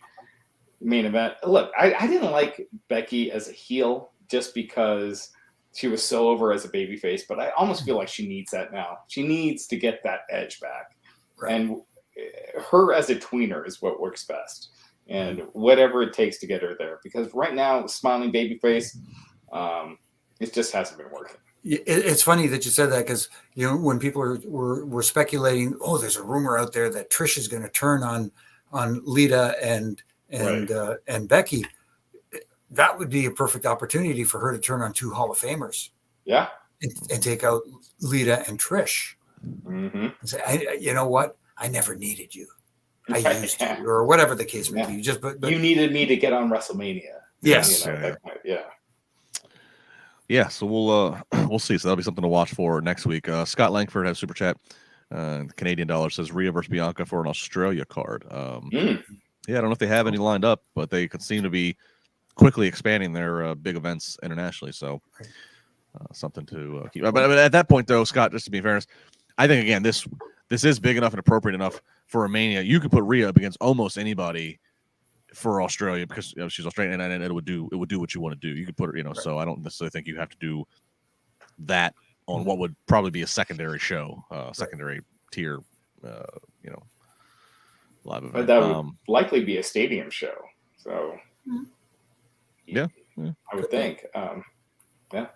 [SPEAKER 3] main event. Look, I didn't like Becky as a heel just because she was so over as a babyface, but I almost feel like she needs that now. She needs to get that edge back,
[SPEAKER 2] Right.
[SPEAKER 3] and her as a tweener is what works best. And whatever it takes to get her there, because right now, smiling babyface, it just hasn't been working.
[SPEAKER 2] It's funny that you said that because when people were speculating, there's a rumor out there that Trish is going to turn on Lita and Becky. That would be a perfect opportunity for her to turn on two Hall of Famers.
[SPEAKER 3] Yeah,
[SPEAKER 2] and take out Lita and Trish.
[SPEAKER 3] Mm-hmm.
[SPEAKER 2] And say, you know what? I never needed you. I used you, or whatever the case may be. But
[SPEAKER 3] you needed me to get on WrestleMania.
[SPEAKER 2] Yes.
[SPEAKER 1] Yeah, so we'll see. So that'll be something to watch for next week. Scott Langford has super chat. Canadian dollar says Rhea versus Bianca for an Australia card. Yeah, I don't know if they have any lined up, but they could seem to be quickly expanding their big events internationally. So something to keep. But at that point, though, Scott, just to be fairness, I think again this is big enough and appropriate enough for a Mania. You could put Rhea up against almost anybody for Australia because she's Australian, and it would do what you want to do. You could put her, so I don't necessarily think you have to do that on what would probably be a secondary show, secondary tier, live event.
[SPEAKER 3] But that would likely be a stadium show. So
[SPEAKER 1] yeah.
[SPEAKER 3] I would think. Yeah.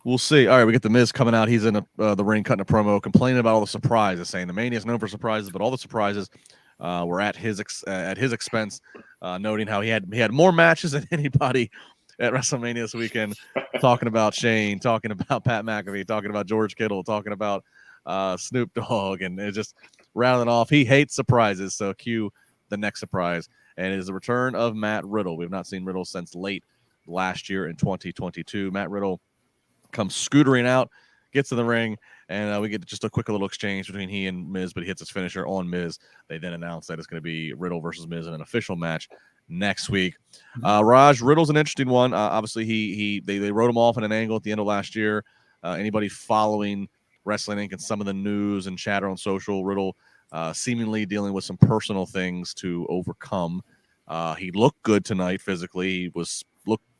[SPEAKER 1] We'll see. All right, we get the Miz coming out. He's in the ring cutting a promo, complaining about all the surprises, saying the Mania is known for surprises, but all the surprises were at his expense, noting how he had more matches than anybody at WrestleMania this weekend, talking about Shane, talking about Pat McAfee, talking about George Kittle, talking about Snoop Dogg, and it just rattling off. He hates surprises, so cue the next surprise, and it is the return of Matt Riddle. We've not seen Riddle since late last year in 2022. Matt Riddle comes scootering out, gets in the ring, and we get just a quick little exchange between he and Miz, but he hits his finisher on Miz. They then announce that it's going to be Riddle versus Miz in an official match next week. Raj, Riddle's an interesting one. Obviously, they wrote him off in an angle at the end of last year. Anybody following Wrestling Inc. and some of the news and chatter on social, Riddle seemingly dealing with some personal things to overcome. He looked good tonight physically. He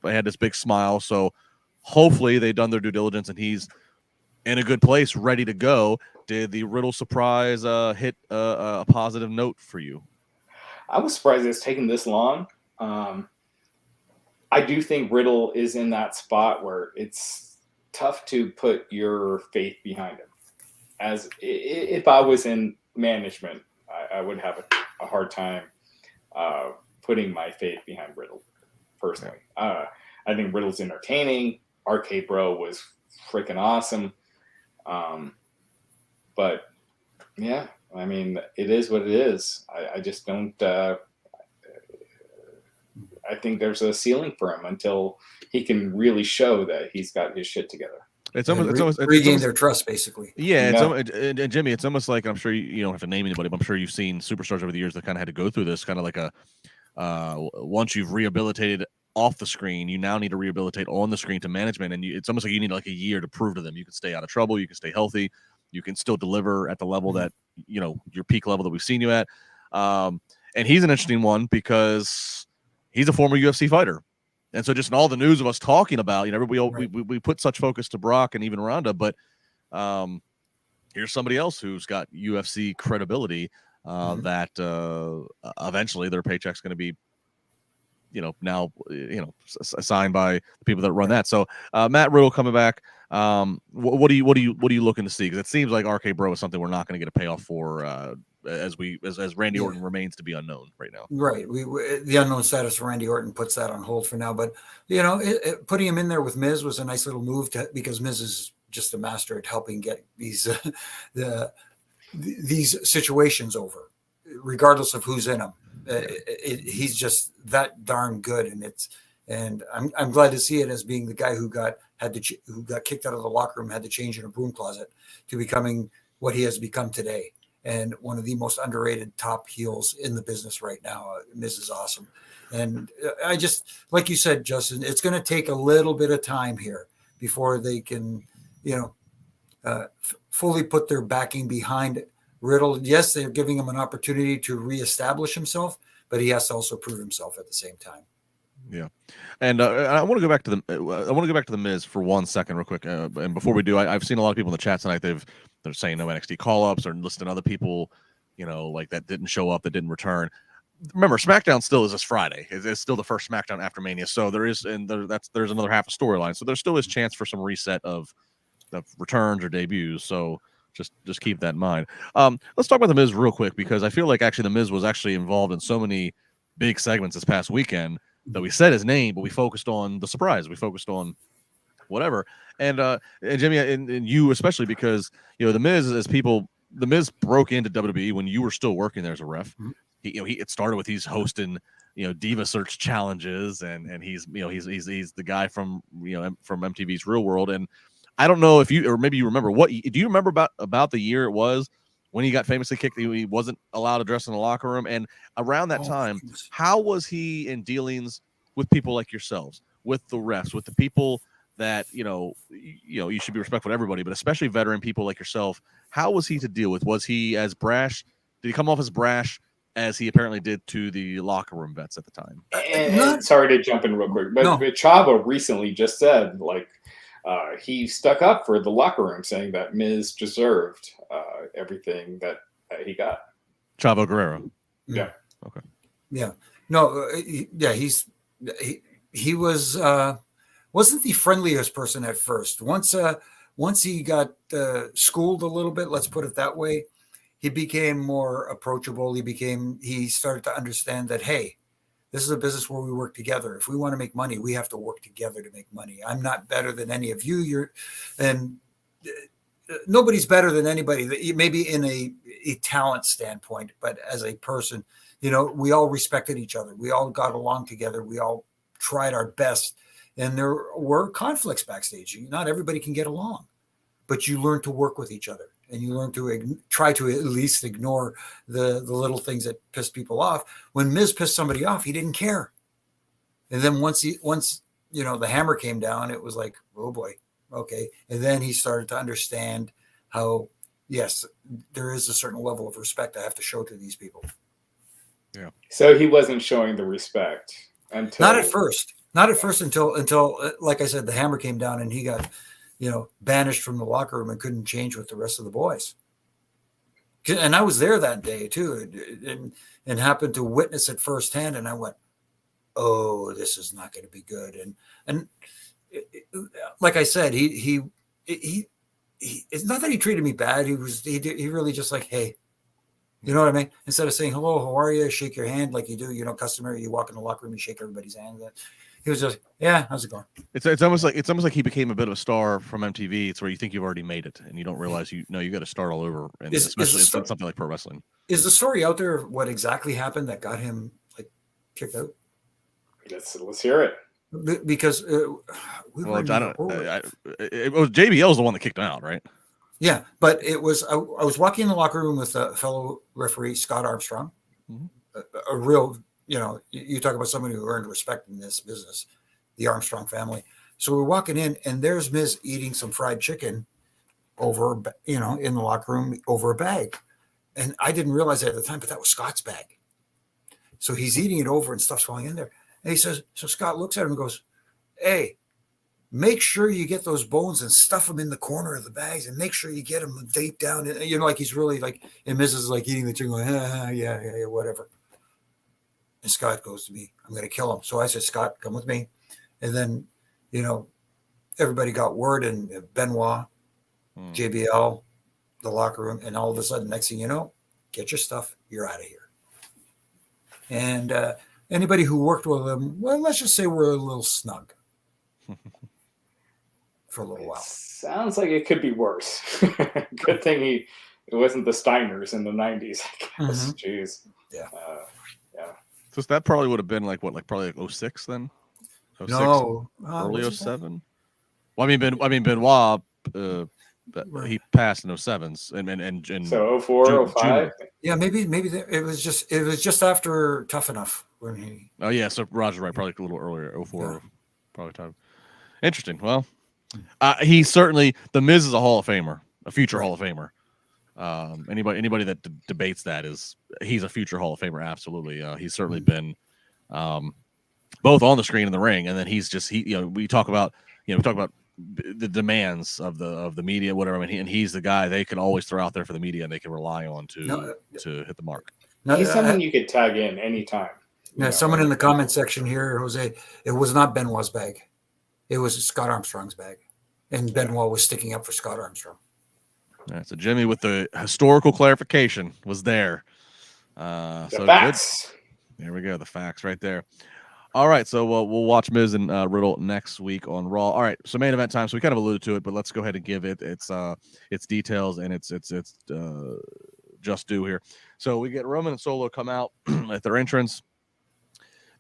[SPEAKER 1] had this big smile, so hopefully they've done their due diligence and he's in a good place, ready to go. Did the Riddle surprise hit a positive note for you?
[SPEAKER 3] I was surprised it's taken this long. I do think Riddle is in that spot where it's tough to put your faith behind him. As if I was in management, I would have a hard time putting my faith behind Riddle, personally. I think Riddle's entertaining. RK Bro was freaking awesome. But yeah, I mean, it is what it is. I just don't. I think there's a ceiling for him until he can really show that he's got his shit together.
[SPEAKER 1] It's almost
[SPEAKER 2] regain their trust, basically.
[SPEAKER 1] Yeah, and Jimmy, it's almost like, I'm sure you don't have to name anybody, but I'm sure you've seen superstars over the years that kind of had to go through this, kind of like a once you've rehabilitated off the screen, you now need to rehabilitate on the screen to management, and it's almost like you need like a year to prove to them you can stay out of trouble, you can stay healthy, you can still deliver at the level that your peak level that we've seen you at. And he's an interesting one because he's a former UFC fighter. And so just in all the news of us talking about, we put such focus to Brock and even Ronda, but here's somebody else who's got UFC credibility that eventually their paycheck's going to be, now, assigned by the people that run that. So Matt Riddle coming back. What are you looking to see? Because it seems like RK Bro is something we're not going to get a payoff for as Randy Orton remains to be unknown right now.
[SPEAKER 2] Right. The unknown status of Randy Orton puts that on hold for now. But, putting him in there with Miz was a nice little move because Miz is just a master at helping get these situations over, regardless of who's in them. He's just that darn good. And I'm glad to see it as being the guy who got kicked out of the locker room, had to change in a broom closet to becoming what he has become today. And one of the most underrated top heels in the business right now. Miz is awesome. And I just, like you said, Justin, it's going to take a little bit of time here before they can, fully put their backing behind Riddle. Yes, they're giving him an opportunity to reestablish himself, but he has to also prove himself at the same time.
[SPEAKER 1] Yeah, and I want to go back to the Miz for 1 second, real quick. And before we do, I've seen a lot of people in the chat tonight. They're saying no NXT call-ups or listing other people, like that didn't show up, that didn't return. Remember, SmackDown still is this Friday. It's still the first SmackDown after Mania, so there's another half a storyline. So there still is chance for some reset of returns or debuts. So just keep that in mind. Let's talk about the Miz real quick, because I feel like actually the Miz was actually involved in so many big segments this past weekend that we said his name, but we focused on the surprise. We focused on whatever. And Jimmy, and you especially, because the Miz broke into WWE when you were still working there as a ref. It started with he's hosting Diva Search challenges, and he's the guy from from MTV's Real World. And I don't know if you, or maybe you remember, do you remember about the year it was when he got famously kicked? He wasn't allowed to dress in the locker room, and around that time, how was he in dealings with people like yourselves, with the refs, with the people that you should be respectful to everybody, but especially veteran people like yourself? How was he to deal with? Was he as brash? Did he come off as brash as he apparently did to the locker room vets at the time?
[SPEAKER 3] And sorry to jump in real quick, but Chavo recently just said he stuck up for the locker room, saying that Miz deserved everything that he got.
[SPEAKER 1] Chavo Guerrero.
[SPEAKER 3] Yeah.
[SPEAKER 1] Okay.
[SPEAKER 2] Yeah. No. He was wasn't the friendliest person at first. Once he got schooled a little bit, let's put it that way, he became more approachable. He started to understand that, hey, this is a business where we work together. If we want to make money, we have to work together to make money. I'm not better than any of you. Nobody's better than anybody. Maybe in a talent standpoint, but as a person, we all respected each other. We all got along together. We all tried our best, and there were conflicts backstage. Not everybody can get along, but you learn to work with each other. And you learn to try to at least ignore the little things that piss people off. When Miz pissed somebody off, he didn't care. And then once the hammer came down, it was like, oh boy, okay. And then he started to understand how, yes, there is a certain level of respect I have to show to these people.
[SPEAKER 1] Yeah.
[SPEAKER 3] So he wasn't showing the respect until
[SPEAKER 2] not at first until like I said, the hammer came down and he got banished from the locker room and couldn't change with the rest of the boys. And I was there that day too, and happened to witness it firsthand. And I went, "Oh, this is not going to be good." And like I said, he it's not that he treated me bad. He really just like, hey, you know what I mean? Instead of saying hello, how are you, shake your hand like you do, customary. You walk in the locker room, you shake everybody's hand. He was just, yeah, how's it going?
[SPEAKER 1] It's almost like he became a bit of a star from MTV. It's where you think you've already made it, and you don't realize you got to start all over. And especially in something like pro wrestling.
[SPEAKER 2] Is the story out there? What exactly happened that got him kicked out?
[SPEAKER 3] Let's hear it.
[SPEAKER 2] Because we
[SPEAKER 1] Well,
[SPEAKER 2] were
[SPEAKER 1] it was JBL's the one that kicked him out, right?
[SPEAKER 2] Yeah, but it was I was walking in the locker room with a fellow referee, Scott Armstrong, a real, you talk about somebody who earned respect in this business, the Armstrong family. So we're walking in, and there's Miz eating some fried chicken over, in the locker room over a bag. And I didn't realize it at the time, but that was Scott's bag. So he's eating it over and stuff's falling in there. And he says, so Scott looks at him and goes, hey, make sure you get those bones and stuff them in the corner of the bags and make sure you get them deep down. Like he's really like, and Mrs. is like eating the chicken, going, yeah, whatever. And Scott goes to me, I'm going to kill him. So I said, Scott, come with me. And then, everybody got word, and Benoit, JBL, the locker room, and all of a sudden, next thing you know, get your stuff, you're out of here. And anybody who worked with them, well, let's just say we're a little snug for a little while.
[SPEAKER 3] Sounds like it could be worse. Good thing it wasn't the Steiners in the 90s, I guess. Jeez.
[SPEAKER 2] Yeah.
[SPEAKER 3] Yeah.
[SPEAKER 1] So that probably would have been probably 06 then? 06,
[SPEAKER 2] no.
[SPEAKER 1] Early 07? Well, I mean, Benoit, he passed in 07s and
[SPEAKER 3] so 04, 05?
[SPEAKER 2] Yeah, maybe it was just after Tough Enough when he.
[SPEAKER 1] Oh yeah, so Roger's right, probably a little earlier, 04, probably time. Interesting. Well, he's certainly, the Miz is a Hall of Famer, a future Hall of Famer. Anybody that debates that he's a future Hall of Famer. Absolutely. He's certainly been both on the screen and the ring, and then we talk about the demands of the media, whatever. I mean, he's the guy they can always throw out there for the media, and they can rely on to hit the mark.
[SPEAKER 3] He's someone you could tag in anytime.
[SPEAKER 2] Yeah, someone in the comment section here, Jose, it was not Benoit's bag. It was Scott Armstrong's bag. And Benoit was sticking up for Scott Armstrong.
[SPEAKER 1] All right, so Jimmy with the historical clarification was there.
[SPEAKER 3] The facts.
[SPEAKER 1] Good. There we go. The facts right there. All right, so we'll watch Miz and Riddle next week on Raw. All right, so main event time. So we kind of alluded to it, but let's go ahead and give it its details and its just due here. So we get Roman and Solo come out at their entrance.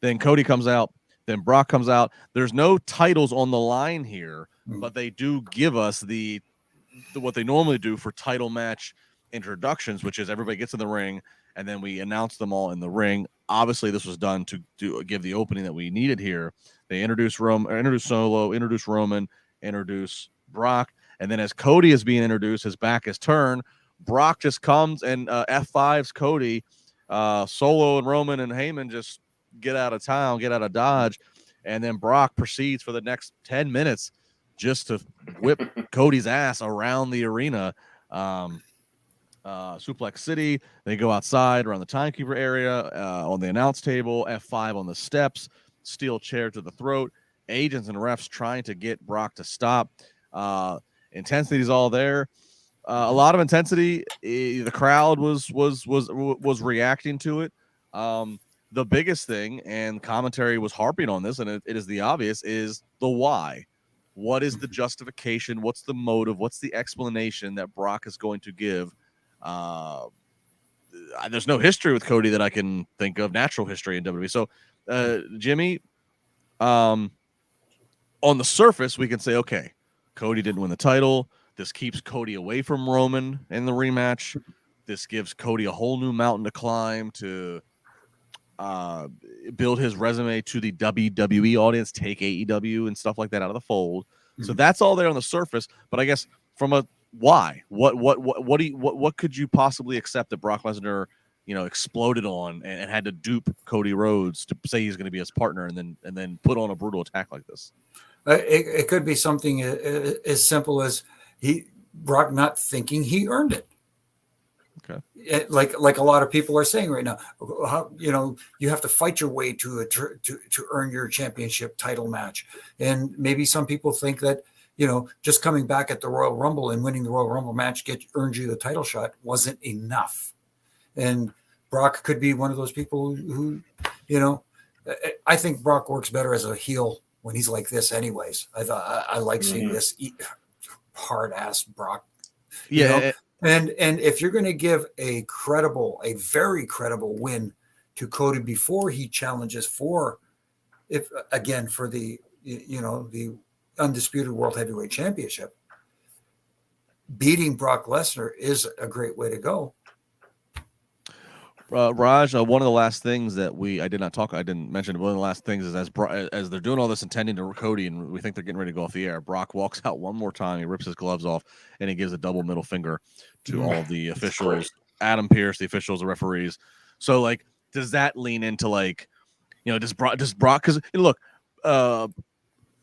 [SPEAKER 1] Then Cody comes out. Then Brock comes out. There's no titles on the line here, but they do give us what they normally do for title match introductions, which is everybody gets in the ring and then we announce them all in the ring. Obviously, this was done to give the opening that we needed here. They introduce Solo, introduce Roman, introduce Brock, and then as Cody is being introduced, his back is turned. Brock just comes and F5s Cody. Solo and Roman and Heyman just get out of town, get out of Dodge, and then Brock proceeds for the next 10 minutes just to whip Cody's ass around the arena. Suplex City, they go outside around the timekeeper area, on the announce table, F5 on the steps, steel chair to the throat, agents and refs trying to get Brock to stop. Intensity is all there. A lot of intensity. The crowd was reacting to it. The biggest thing, and commentary was harping on this, and it is the obvious, is the why. What is the justification? What's the motive? What's the explanation that Brock is going to give? There's no history with Cody that I can think of, natural history in WWE. So, Jimmy, on the surface, we can say, okay, Cody didn't win the title. This keeps Cody away from Roman in the rematch. This gives Cody a whole new mountain to climb to build his resume to the WWE audience, take AEW and stuff like that out of the fold. So that's all there on the surface. But I guess from a why, what could you possibly accept that Brock Lesnar, exploded on and had to dupe Cody Rhodes to say he's going to be his partner and then put on a brutal attack like this?
[SPEAKER 2] It could be something as simple as Brock not thinking he earned it. Okay. Like a lot of people are saying right now, you have to fight your way to earn your championship title match. And maybe some people think that, just coming back at the Royal Rumble and winning the Royal Rumble match earned you the title shot wasn't enough. And Brock could be one of those people who, I think Brock works better as a heel when he's like this anyways. I like seeing this hard ass Brock.
[SPEAKER 1] Yeah.
[SPEAKER 2] And if you're going to give a very credible win to Cody before he challenges for if again for the the undisputed World Heavyweight Championship, beating Brock Lesnar is a great way to go.
[SPEAKER 1] Raj, one of the last things that I didn't mention, one of the last things is as they're doing all this intending to Cody, and we think they're getting ready to go off the air, Brock walks out one more time, he rips his gloves off, and he gives a double middle finger to all of the officials, Adam Pearce, the officials, the referees. So, like, does that lean into, like, does Brock, because look,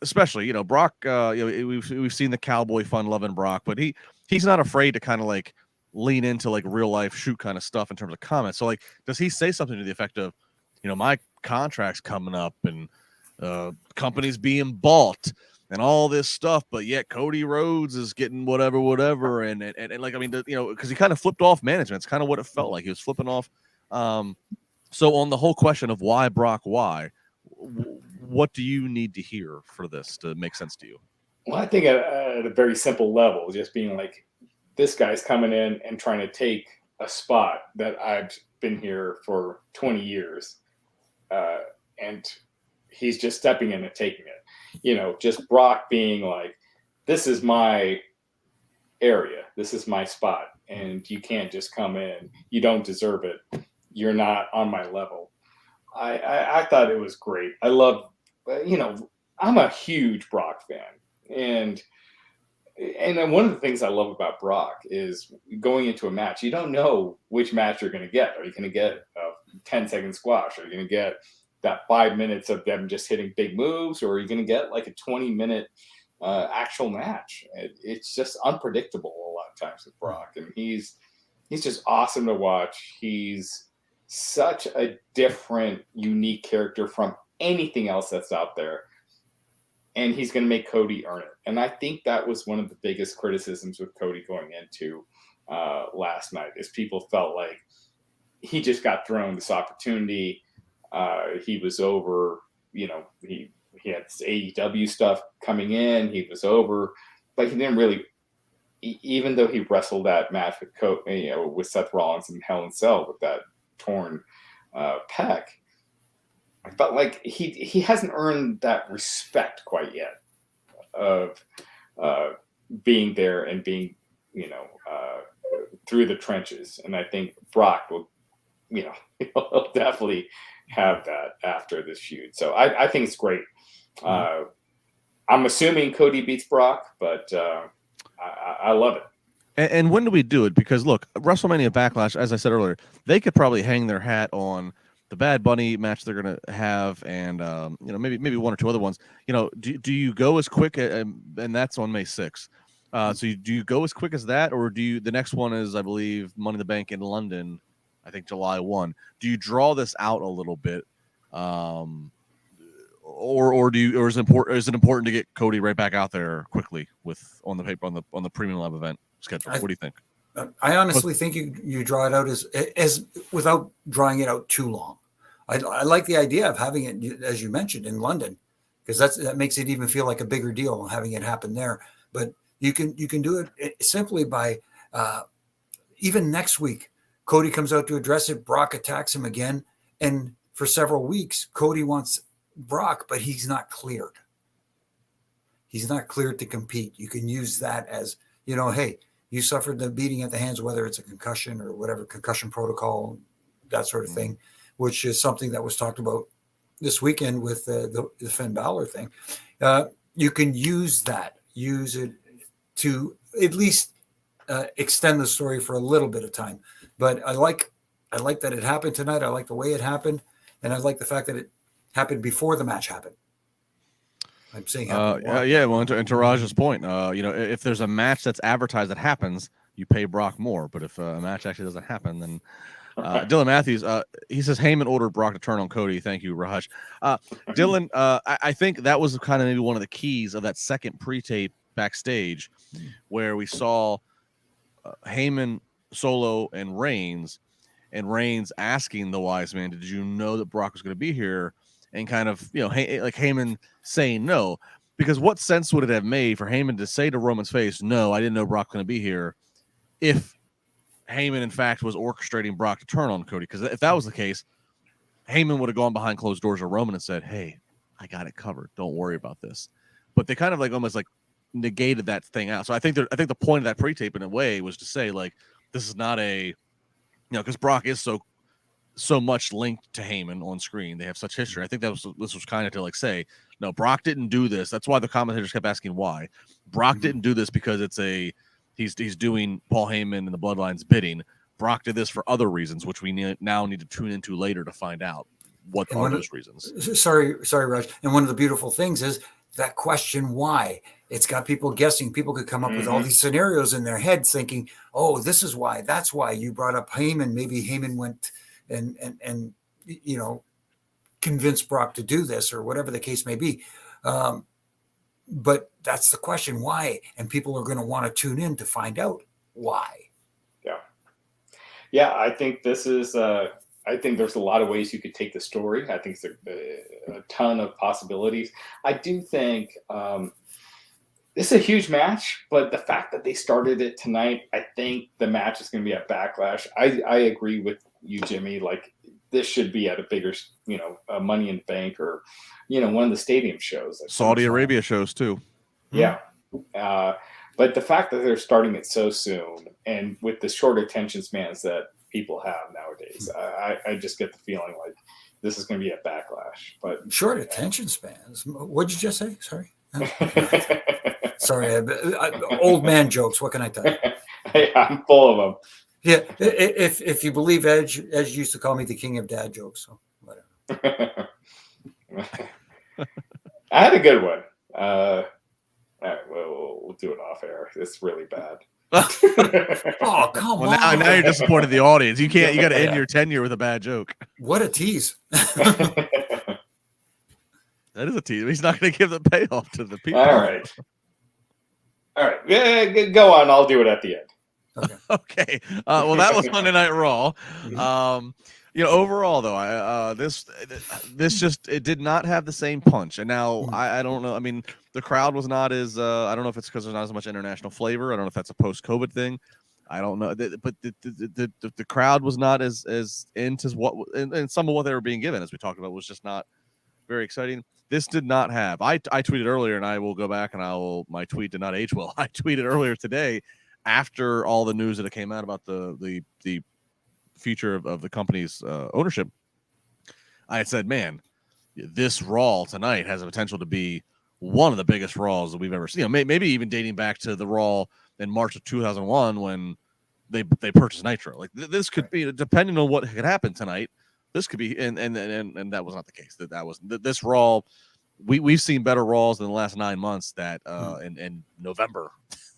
[SPEAKER 1] especially, Brock, we've seen the cowboy fun loving Brock, but he's not afraid to kind of like lean into like real life shoot kind of stuff in terms of comments. So, like, does he say something to the effect of, my contract's coming up and companies being bought and all this stuff, but yet Cody Rhodes is getting whatever, and like, I mean, because he kind of flipped off management. It's kind of what it felt like. He was flipping off. So on the whole question of why Brock, why, what do you need to hear for this to make sense to you?
[SPEAKER 3] Well, I think at a very simple level, just being like, this guy's coming in and trying to take a spot that I've been here for 20 years. And he's just stepping in and taking it. Just Brock being like, this is my area. This is my spot. And you can't just come in. You don't deserve it. You're not on my level. I thought it was great. I love, I'm a huge Brock fan. And then one of the things I love about Brock is going into a match, you don't know which match you're going to get. Are you going to get a 10-second squash? Are you going to get that 5 minutes of them just hitting big moves? Or are you going to get like a 20-minute actual match? It's just unpredictable a lot of times with Brock. And he's just awesome to watch. He's such a different, unique character from anything else that's out there. And he's going to make Cody earn it. And I think that was one of the biggest criticisms with Cody going into last night, is people felt like he just got thrown this opportunity. He was over, he had this AEW stuff coming in. He was over, but he didn't really, even though he wrestled that match with with Seth Rollins in Hell in a Cell with that torn pec, I felt like he hasn't earned that respect quite yet of being there and being, through the trenches. And I think Brock will, he'll definitely have that after this feud. So I think it's great. I'm assuming Cody beats Brock, but I love it.
[SPEAKER 1] And when do we do it? Because look, WrestleMania Backlash, as I said earlier, they could probably hang their hat on the Bad Bunny match they're going to have, and maybe one or two other ones. Do you go as quick, and that's on May 6th. Do you go as quick as that, or the next one is, I believe, Money in the Bank in London, I think July 1. Do you draw this out a little bit, or is it important to get Cody right back out there quickly on the Premium Live event schedule? What do you think?
[SPEAKER 2] I honestly think you draw it out as without drawing it out too long. I like the idea of having it, as you mentioned, in London, because that makes it even feel like a bigger deal having it happen there. But you can do it simply by even next week, Cody comes out to address it. Brock attacks him again, and for several weeks, Cody wants Brock, but he's not cleared. He's not cleared to compete. You can use that as, hey, you suffered the beating at the hands, whether it's a concussion or whatever, concussion protocol, that sort of thing, which is something that was talked about this weekend with the Finn Balor thing. You can use it to at least extend the story for a little bit of time. But I like that it happened tonight. I like the way it happened, and I like the fact that it happened before the match happened. I'm saying,
[SPEAKER 1] well, and to Raj's point, if there's a match that's advertised that happens, you pay Brock more. But if a match actually doesn't happen, then Dylan Matthews, he says Heyman ordered Brock to turn on Cody. Thank you, Raj. Dylan, I think that was kind of maybe one of the keys of that second pre-tape backstage, where we saw Heyman, Solo, and Reigns asking the Wise Man, "Did you know that Brock was going to be here?" And kind of, like Heyman saying no, because what sense would it have made for Heyman to say to Roman's face, "No, I didn't know Brock was going to be here," if Heyman, in fact, was orchestrating Brock to turn on Cody? Because if that was the case, Heyman would have gone behind closed doors to Roman and said, "Hey, I got it covered. Don't worry about this. But they kind of like almost like negated that thing out. So I think the point of that pre-tape in a way was to say like this is not a because Brock is so much linked to Heyman on screen. They have such history. I think this was kind of to like say, no, Brock didn't do this. That's why the commentators kept asking why. Brock didn't do this because he's doing Paul Heyman and the Bloodline's bidding. Brock did this for other reasons, which we now need to tune into later to find out what are those reasons.
[SPEAKER 2] Sorry, Raj. And one of the beautiful things is that question why. It's got people guessing. People could come up with all these scenarios in their head thinking, oh, this is why. That's why. You brought up Heyman. Maybe Heyman went and convince Brock to do this or whatever the case may be. But that's the question, why? And people are going to want to tune in to find out why.
[SPEAKER 3] Yeah, I think this is I think there's a lot of ways you could take the story. I think there's a ton of possibilities. I do think this is a huge match, but the fact that they started it tonight, I think the match is going to be a Backlash. I agree with you, Jimmy. Like this should be at a bigger, Money in the Bank or, one of the stadium shows.
[SPEAKER 1] Saudi Arabia shows too.
[SPEAKER 3] Yeah. But the fact that they're starting it so soon and with the short attention spans that people have nowadays, I just get the feeling like this is going to be a Backlash. But
[SPEAKER 2] short attention spans. What did you just say? Sorry. Sorry, old man jokes. What can I tell you?
[SPEAKER 3] Hey, I'm full of them.
[SPEAKER 2] Yeah, if you believe Edge used to call me the king of dad jokes. So whatever.
[SPEAKER 3] I had a good one. All right, we'll do it off air. It's really bad.
[SPEAKER 2] Oh, come on!
[SPEAKER 1] Now you're disappointed the audience. You can't. You got to end your tenure with a bad joke.
[SPEAKER 2] What a tease!
[SPEAKER 1] That is a tease. He's not going to give the payoff to the people.
[SPEAKER 3] All right. Go on. I'll do it at the end.
[SPEAKER 1] Okay. Well, that was Monday Night Raw. Overall though, this just it did not have the same punch. And now I don't know. I mean, the crowd was not as I don't know if it's because there's not as much international flavor. I don't know if that's a post-COVID thing. I don't know. But the crowd was not as into what and some of what they were being given, as we talked about, was just not very exciting. This did not have. I tweeted earlier, and I will go back and my tweet did not age well. I tweeted earlier today after all the news that came out about the future of the company's ownership. I had said, man, this Raw tonight has the potential to be one of the biggest Raws that we've ever seen. Maybe even dating back to the Raw in March of 2001 when they purchased Nitro. Like this could be, depending on what could happen tonight, this could be, and that was not the case. That was this Raw. We've seen better Raws in the last 9 months that in November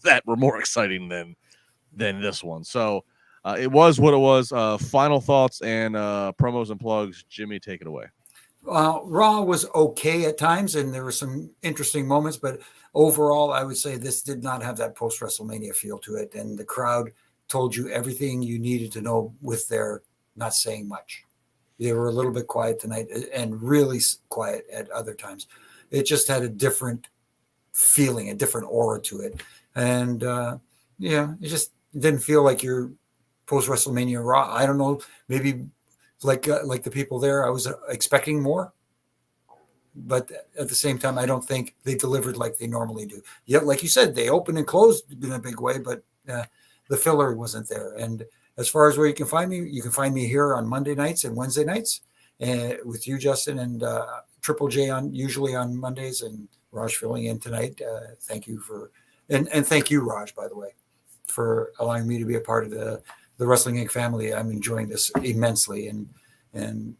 [SPEAKER 1] that were more exciting than this one. So it was what it was. Final thoughts and promos and plugs. Jimmy, take it away.
[SPEAKER 2] Raw was okay at times, and there were some interesting moments, but overall, I would say this did not have that post-WrestleMania feel to it, and the crowd told you everything you needed to know with their not saying much. They were a little bit quiet tonight and really quiet at other times. It just had a different feeling, a different aura to it. And, it just didn't feel like your post-WrestleMania Raw. I don't know, maybe like the people there, I was expecting more. But at the same time, I don't think they delivered like they normally do. Yet, like you said, they opened and closed in a big way, but the filler wasn't there. And as far as where you can find me here on Monday nights and Wednesday nights with you, Justin, and Triple J usually on Mondays, and Raj filling in tonight. Thank you and thank you, Raj, by the way, for allowing me to be a part of the Wrestling Inc. family. I'm enjoying this immensely and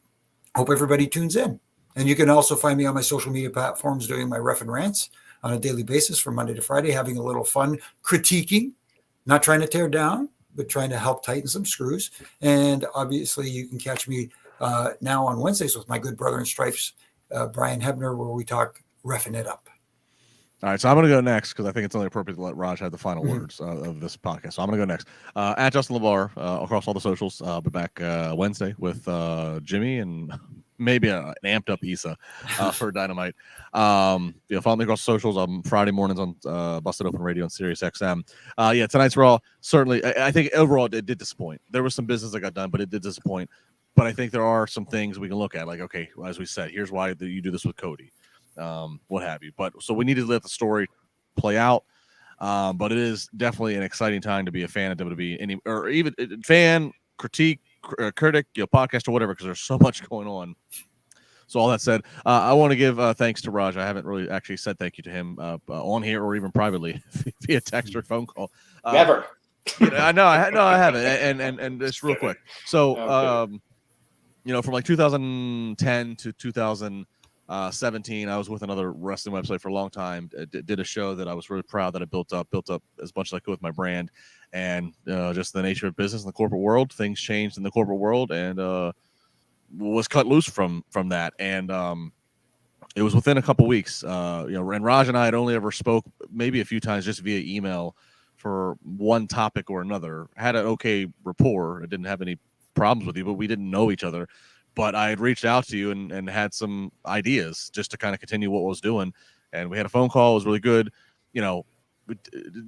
[SPEAKER 2] hope everybody tunes in. And you can also find me on my social media platforms doing my ref and rants on a daily basis from Monday to Friday, having a little fun critiquing, not trying to tear down, but trying to help tighten some screws. And obviously you can catch me now on Wednesdays with my good brother in stripes, Brian Hebner, where we talk reffing it up.
[SPEAKER 1] All right, so I'm going to go next because I think it's only appropriate to let Raj have the final words of this podcast. So I'm going to go next. At Justin LaBar across all the socials. I'll be back Wednesday with Jimmy and maybe an amped up Issa for Dynamite. Follow me across socials. Friday mornings on Busted Open Radio on Sirius XM. Tonight's Raw, certainly, I think overall it did disappoint. There was some business that got done, but it did disappoint. But I think there are some things we can look at. Like, okay, as we said, here's why you do this with Cody. what have you. But so we need to let the story play out. But it is definitely an exciting time to be a fan of WWE, or even fan, critic, podcast, or whatever, because there's so much going on. So all that said, I want to give thanks to Raj. I haven't really actually said thank you to him on here or even privately via text or phone call.
[SPEAKER 3] Never.
[SPEAKER 1] I haven't. And just real quick. So, from like 2010 to 2017, I was with another wrestling website for a long time. Did a show that I was really proud that I built up as much as I could with my brand, and just the nature of business in the corporate world. Things changed in the corporate world, and was cut loose from that. And it was within a couple weeks. And Raj and I had only ever spoke maybe a few times just via email for one topic or another. Had an okay rapport. I didn't have any problems with you, but we didn't know each other. But I had reached out to you and had some ideas just to kind of continue what I was doing. And we had a phone call. It was really good. We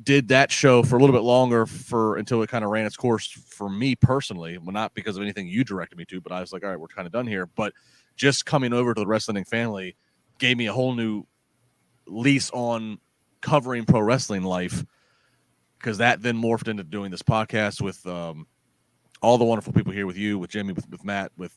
[SPEAKER 1] did that show for a little bit longer until it kind of ran its course for me personally. Well, not because of anything you directed me to, but I was like, all right, we're kind of done here. But just coming over to the wrestling family gave me a whole new lease on covering pro wrestling life, because that then morphed into doing this podcast with all the wonderful people here, with you, with Jimmy, with Matt, with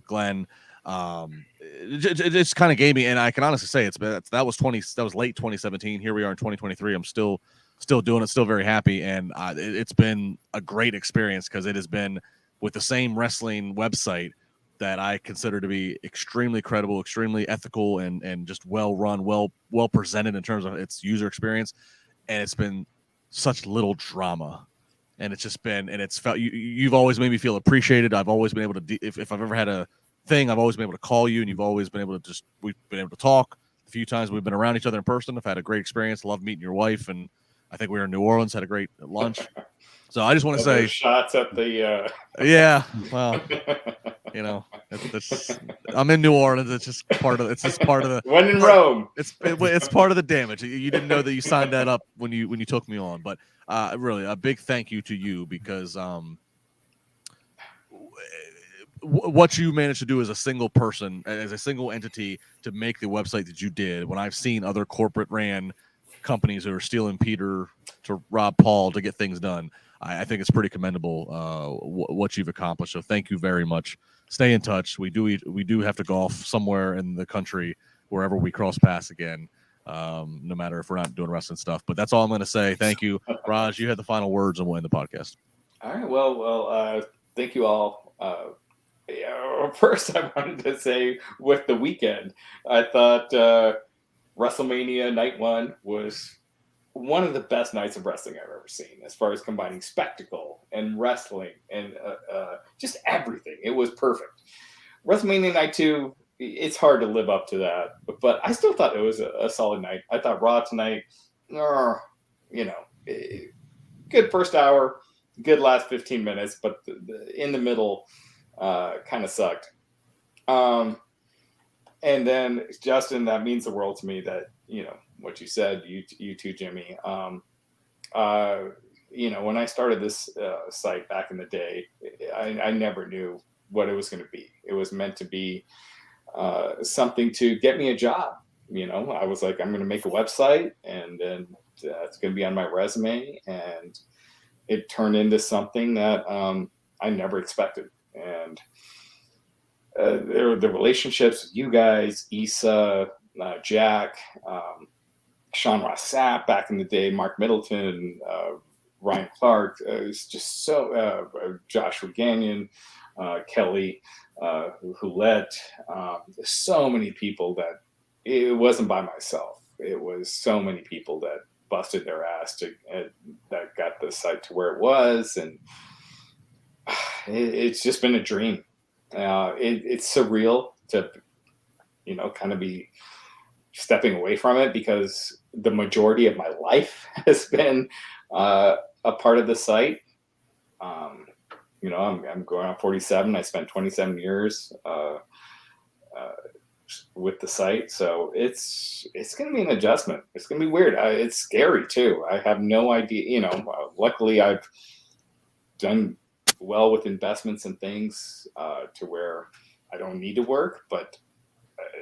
[SPEAKER 1] Glenn. It's kind of gave me, and I can honestly say that was late 2017. Here we are in 2023. I'm still doing it, still very happy, and it's been a great experience, because it has been with the same wrestling website that I consider to be extremely credible, extremely ethical, and just well run, well presented in terms of its user experience, and it's been such little drama. And it's just been, and it's felt, you've always made me feel appreciated. I've always been able to, if I've ever had a thing, I've always been able to call you, and you've always been able to we've been able to talk. A few times we've been around each other in person. I've had a great experience. Love meeting your wife. And I think we were in New Orleans, had a great lunch. So I just want to say,
[SPEAKER 3] shots at the,
[SPEAKER 1] yeah, well, I'm in New Orleans. It's just part of the,
[SPEAKER 3] when in Rome,
[SPEAKER 1] it's part of the damage. You didn't know that you signed that up when you took me on, but really a big thank you to you, because what you managed to do as a single person, as a single entity, to make the website that you did, when I've seen other corporate ran companies who are stealing Peter to rob Paul to get things done, I think it's pretty commendable what you've accomplished. So thank you very much. Stay in touch. We do have to golf somewhere in the country, wherever we cross paths again, no matter if we're not doing wrestling stuff. But that's all I'm going to say. Thank you. Raj, you had the final words, and we'll end the podcast. All
[SPEAKER 3] right. Well, thank you all. First, I wanted to say, with the weekend, I thought WrestleMania Night 1 was one of the best nights of wrestling I've ever seen, as far as combining spectacle and wrestling and just everything. It was perfect. WrestleMania Night 2, it's hard to live up to that, but I still thought it was a solid night. I thought Raw tonight, good first hour, good last 15 minutes, but in the middle kind of sucked. And then, Justin, that means the world to me that, what you said, you too, Jimmy. When I started this site back in the day, I never knew what it was going to be. It was meant to be something to get me a job. I was like, I'm going to make a website, and then it's going to be on my resume. And it turned into something that I never expected. And the relationships with you guys, Issa, Jack, Sean Ross Sapp back in the day, Mark Middleton, Ryan Clark, is just so Joshua Gagnon, Kelly, Hulette, so many people that it wasn't by myself. It was so many people that busted their ass that got the site to where it was, and it's just been a dream. It's surreal to kind of be stepping away from it, because the majority of my life has been a part of the site. I'm going on 47. I spent 27 years with the site, so it's going to be an adjustment. It's going to be weird. It's scary too. I have no idea. Luckily I've done well with investments and things to where I don't need to work, but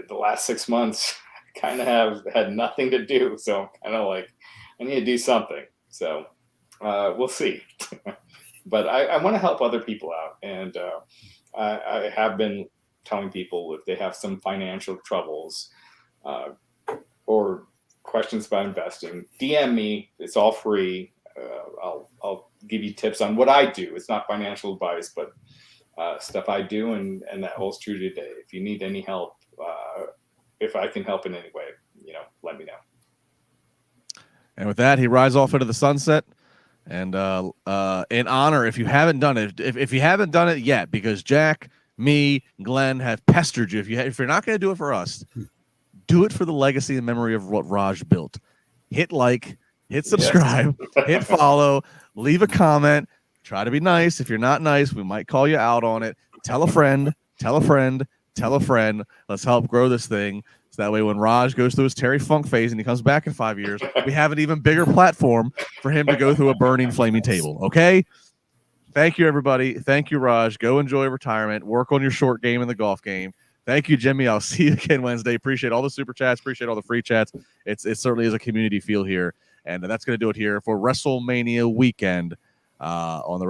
[SPEAKER 3] the last 6 months kind of have had nothing to do. So I'm kind of like, I need to do something. So we'll see. But I want to help other people out. And I have been telling people if they have some financial troubles or questions about investing, DM me. It's all free. I'll give you tips on what I do. It's not financial advice, but stuff I do, and that holds true today. If you need any help, if I can help in any way, let me know.
[SPEAKER 1] And with that, he rides off into the sunset. And in honor, if you haven't done it, if you haven't done it yet, because Jack, me, Glenn have pestered you. If you're not going to do it for us, do it for the legacy and memory of what Raj built. Hit like, hit subscribe, hit follow, leave a comment. Try to be nice. If you're not nice, we might call you out on it. Tell a friend, tell a friend, tell a friend. Let's help grow this thing. So that way when Raj goes through his Terry Funk phase and he comes back in 5 years, we have an even bigger platform for him to go through a burning, flaming table. Okay? Thank you, everybody. Thank you, Raj. Go enjoy retirement. Work on your short game in the golf game. Thank you, Jimmy. I'll see you again Wednesday. Appreciate all the super chats. Appreciate all the free chats. It certainly is a community feel here. And that's going to do it here for WrestleMania weekend on the